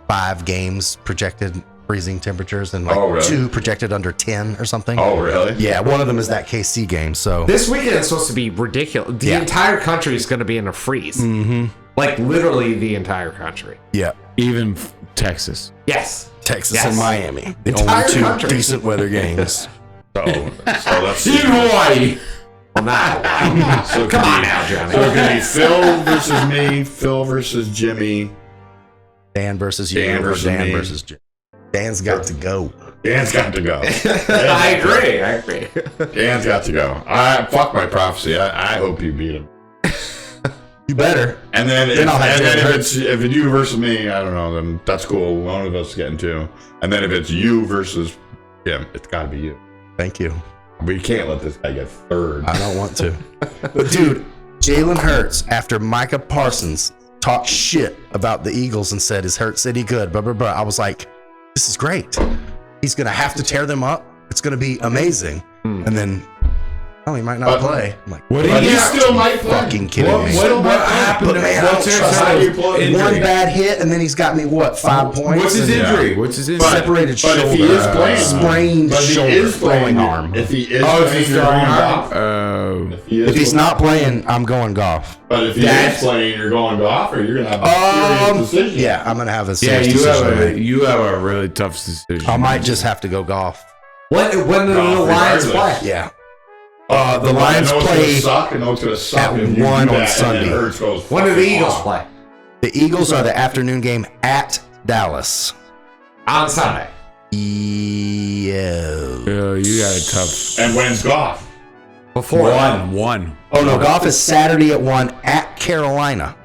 5 games projected freezing temperatures and like Oh, really? 2 projected under 10 or something. Oh, really? Yeah, one of them is that KC game. So This weekend is supposed to be ridiculous. The Yeah. entire country is going to be in a freeze. Mhm. Like literally the entire country. Yeah. Even Texas. Yes. Texas and Miami. The Entire only two country. decent weather games. So let's see. Even Hawaii. Well, not. So Come on now, Johnny. So it's gonna be Phil versus me, Phil versus Jimmy, Dan versus you, Dan or versus Dan me. versus Jim. Dan's got to go. Dan's got to go. I agree. Dan's got to go. Fuck my prophecy. I hope you beat him. You better. And then, I'll have if it's you versus me, I don't know. Then that's cool. One of us getting two. And then if it's you versus him, it's got to be you. Thank you. We can't let this guy get third. I don't want to. But dude, Jalen Hurts, after Micah Parsons talked shit about the Eagles and said his Hurts any good, blah, blah, blah. I was like, this is great. He's going to have to tear them up. It's going to be amazing. And then, he might not play. I'm like, What But he still might play. fucking kidding me? What happened? But man, I don't trust him. One bad hit, and then he's got me, 5 points? What's his And injury? What's his injury? Separated But if he shoulder. is playing, sprained shoulder, throwing arm. If he is Oh, is playing, he you're going throwing golf. arm? If he's not playing, I'm going golf. But if he is playing, you're going golf, or you're gonna have a serious decision. Yeah, I'm gonna have a Yeah, serious decision. you have a really tough decision. I might just have to go golf. When do the Lions play? Yeah. The Lions play suck, and it's gonna suck at if you 1 do on that, Sunday. and then Hurts goes When do the fucking Eagles off. play? The Eagles are the afternoon game at Dallas. On Sunday. Yeah. You got a tough. And when's golf? Before One. Oh no, golf is Saturday at 1 at Carolina,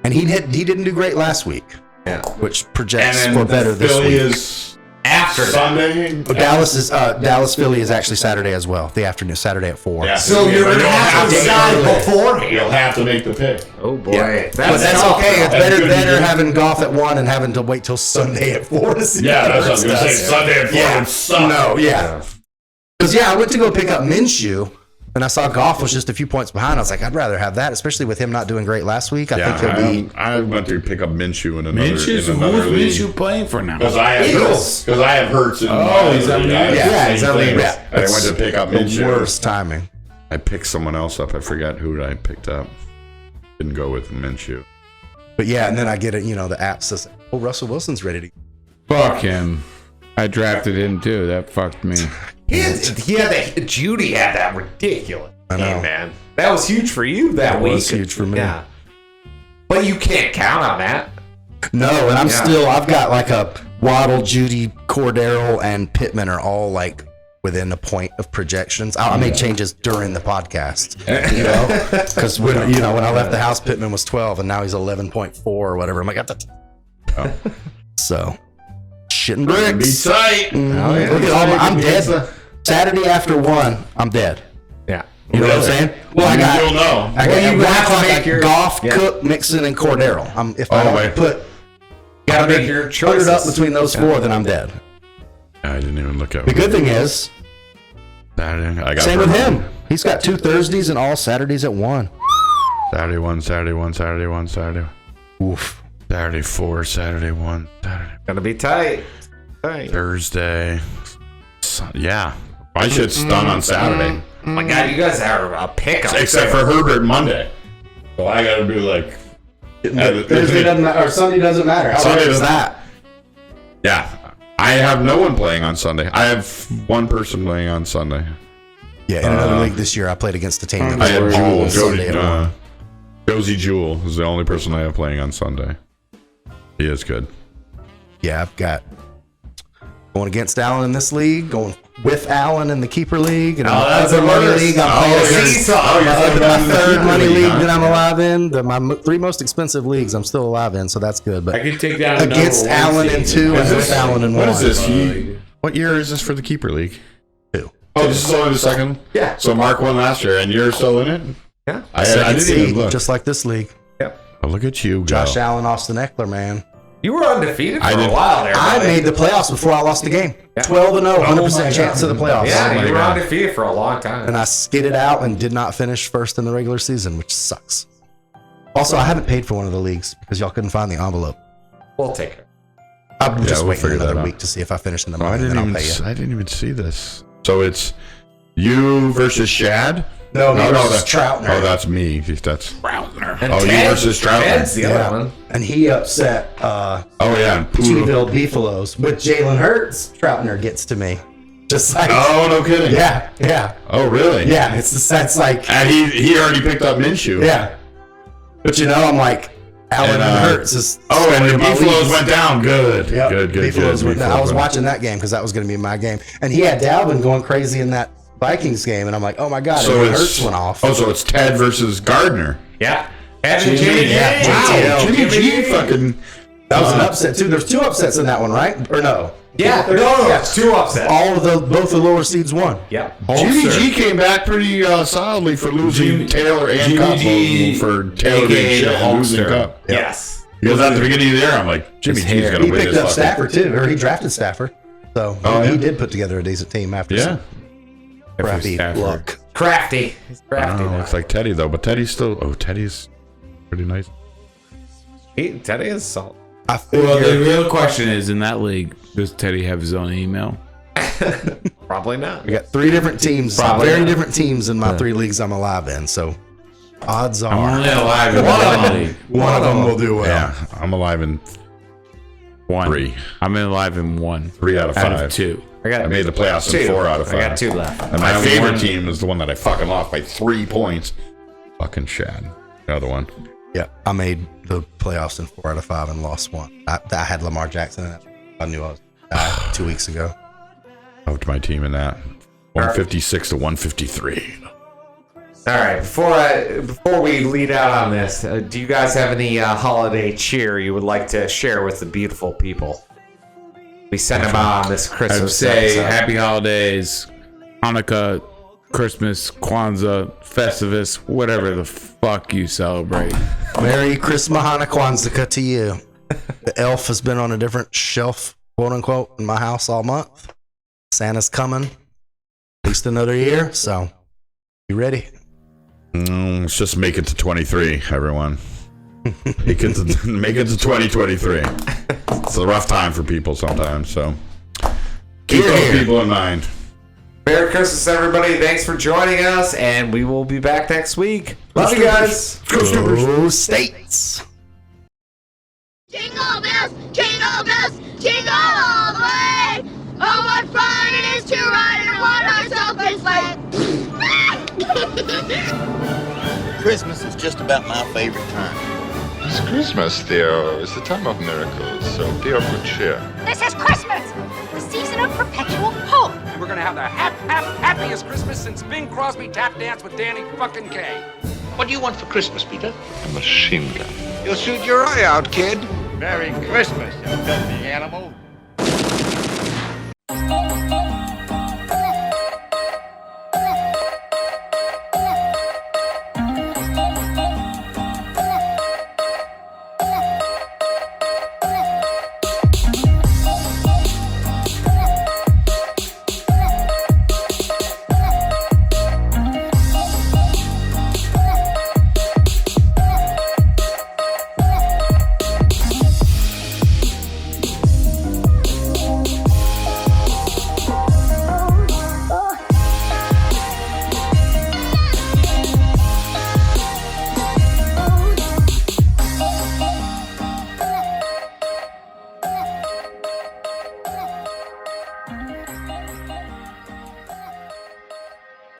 and he didn't do great last week. Yeah. Which And projects then for better this Philly week. is after Sunday. Oh, Dallas Philly is actually Saturday as well. The afternoon, Saturday at 4. Yeah, So you're but gonna you'll have to decide beforehand. You'll have to make the pick. Oh boy. Yeah. But that's tough. okay. It's That's good better to do. having golf at 1 and having to wait till Sunday at 4 to see. Yeah, that's what I was what gonna say. Sunday at 4 would suck. No, yeah. Because I went to go pick up Minshew, and I saw golf was just a few points behind. I was like, I'd rather have that, especially with him not doing great last week. I think he'll be. I went to pick up Minshew in another. Who's Minshew playing for now? Because I have Eagles. Because I have Hurts in he's on the he's on the And I It's went to pick up the Minshew. worst timing. I picked someone else up. I forgot who I picked up. Didn't go with Minshew. But yeah, and then I get it. The app says, "Oh, Russell Wilson's ready to." Fuck him. I drafted him too. That fucked me. Judy had that ridiculous I know. game, man. That was huge for you that week. was huge for me. Yeah. But you can't count on that. No, and Yeah. I've got like a Waddle, Judy, Cordero, and Pittman are all like within a point of projections. I made changes during the podcast, because when I left the house, Pittman was 12, and now he's 11.4 or whatever. I'm like, so shit and Be bricks. tight. Look at all I'm dead. Saturday after 1, I'm dead. Yeah. You know what I'm saying? Well, I got. You'll know. I got Well, you one have to o'clock, make your- Goff, yeah. Cook, Mixon, and Cordero. If I Oh, don't wait. put Gotta make your put it choices. up between those 4, then I'm dead. I didn't even look at The good thing is, Saturday. I got same with Vermont. him. He's got 2 Thursdays and all Saturdays at 1. Saturday 1, Saturday 1, Saturday 1, Saturday. Oof. Saturday 4, Saturday 1, Saturday. Gonna be tight. Thursday. Yeah. My shit's done on Saturday. Oh my God, you guys are a pickup. Except for Herbert Monday. So I gotta do like. Thursday doesn't matter, or Sunday doesn't matter. How Sunday hard is doesn't- that? Yeah. I have no one playing on Sunday. I have one person playing on Sunday. Yeah, in another league this year, I played against a team that I have was all Jewel. Sunday at 1. Josie Jewel is the only person I have playing on Sunday. He is good. Yeah, I've got going against Allen in this league, going with Allen in the keeper league, and that's other the money worst. league. I'm Oh, playing seesaw. against You're my third money league huh? that I'm alive in. My 3 most expensive leagues I'm still alive in, so that's good. But I can take down against number 1 Allen in seed. 2 and with Allen in 1. What is this? What year is this for the keeper league? 2. Oh, this is only the second? Yeah. So Mark won last year, and you're still in it? Yeah. I Second didn't even seed, look. just like this league. Oh, look at you, Josh go. Allen, Austin Eckler, man. You were undefeated for I a did. while there. I buddy. made the playoffs before I lost the game. Yeah. 12-0, 100% my chance God. of the playoffs. Yeah, my you were God. undefeated for a long time. And I skidded out and did not finish first in the regular season, which sucks. Also, I haven't paid for one of the leagues because y'all couldn't find the envelope. We'll take it. I'm just we'll waiting figure that another out. week to see if I finish in the Oh, money, then I'll pay you. I didn't even see this. So it's you versus Shad? No, no, versus that's Troutner. Oh, that's me. That's And Oh, you versus Troutner. Ted's the other one. And he upset and C-Ville Beefaloes. With Jalen Hurts, Troutner gets to me. Just like, oh, no kidding. Yeah. Oh, really? Yeah, it's like, And he already picked up Minshew. yeah. But I'm like, Allen and Hurts is. And the Beefaloes went down. Good. Yep. Good. Beefaloes went down. I was Beefaloes watching that game because that was going to be my game. And he had Dalvin going crazy in that Vikings game. And I'm like, oh my God, So and it's Hurts went off. Oh, so it's Ted versus Gardner. Yeah. And Jimmy Jimmy G. yeah, Wow. JTL. Jimmy G fucking. That was an upset too. There's 2 upsets in that one, right? Or no? Yeah. No, it's 2 upsets. Both the lower seeds won. Yep. Jimmy G came back pretty solidly for losing Taylor and Jimmy Cup. G, For Taylor aka and losing Cup. Yes. Because at the beginning of the year, I'm like, Jimmy G's going to He win picked this. up Stafford too, or he drafted Stafford. So he did put together a decent team after some crappy luck. Crafty. He's crafty. Oh, it's like Teddy though, but Teddy's still. Oh, Teddy's pretty nice. Teddy is solid. Well, the real question is, in that league, does Teddy have his own email? Probably not. We got 3 different teams, Probably very not. different teams in my 3 leagues I'm alive in. So odds are I'm only alive in one league. one of them will do well. Yeah, I'm alive in 3. I'm alive in 1. 3 out of 5. Out of 2. I made the playoffs in 4 out of 5. I got 2 left. And my favorite team is the one that I fucking lost by 3 points. Fucking Shad. The other one. Yeah, I made the playoffs in 4 out of 5 and lost 1. I had Lamar Jackson in it. I knew I was 2 weeks ago. Out my team in that. 156 to 153. All right. Before we lead out on this, do you guys have any holiday cheer you would like to share with the beautiful people? We sent them out on this I would Christmas. say episode. Happy Holidays, Hanukkah, Christmas, Kwanzaa, Festivus, whatever the fuck you celebrate. Merry Christmas, Hanukkah, Kwanzaa to you. The elf has been on a different shelf, quote unquote, in my house all month. Santa's coming, at least another year, so be ready. Let's just make it to 23, everyone. Make it to 2023. It's a rough time for people sometimes, so keep those people in mind. Merry Christmas, everybody. Thanks for joining us, and we will be back next week. Love you guys. Go Stoopers. Go States. Jingle bells, jingle all the way. Oh, what fun it is to ride in a one-horse open sleigh. Christmas is just about my favorite time. It's Christmas, Theo. It's the time of miracles, so be of good cheer. This is Christmas, the season of perpetual hope. And we're gonna have the happiest Christmas since Bing Crosby tap danced with Danny fucking Kaye. What do you want for Christmas, Peter? A machine gun. You'll shoot your eye out, kid. Merry Christmas, you filthy animal.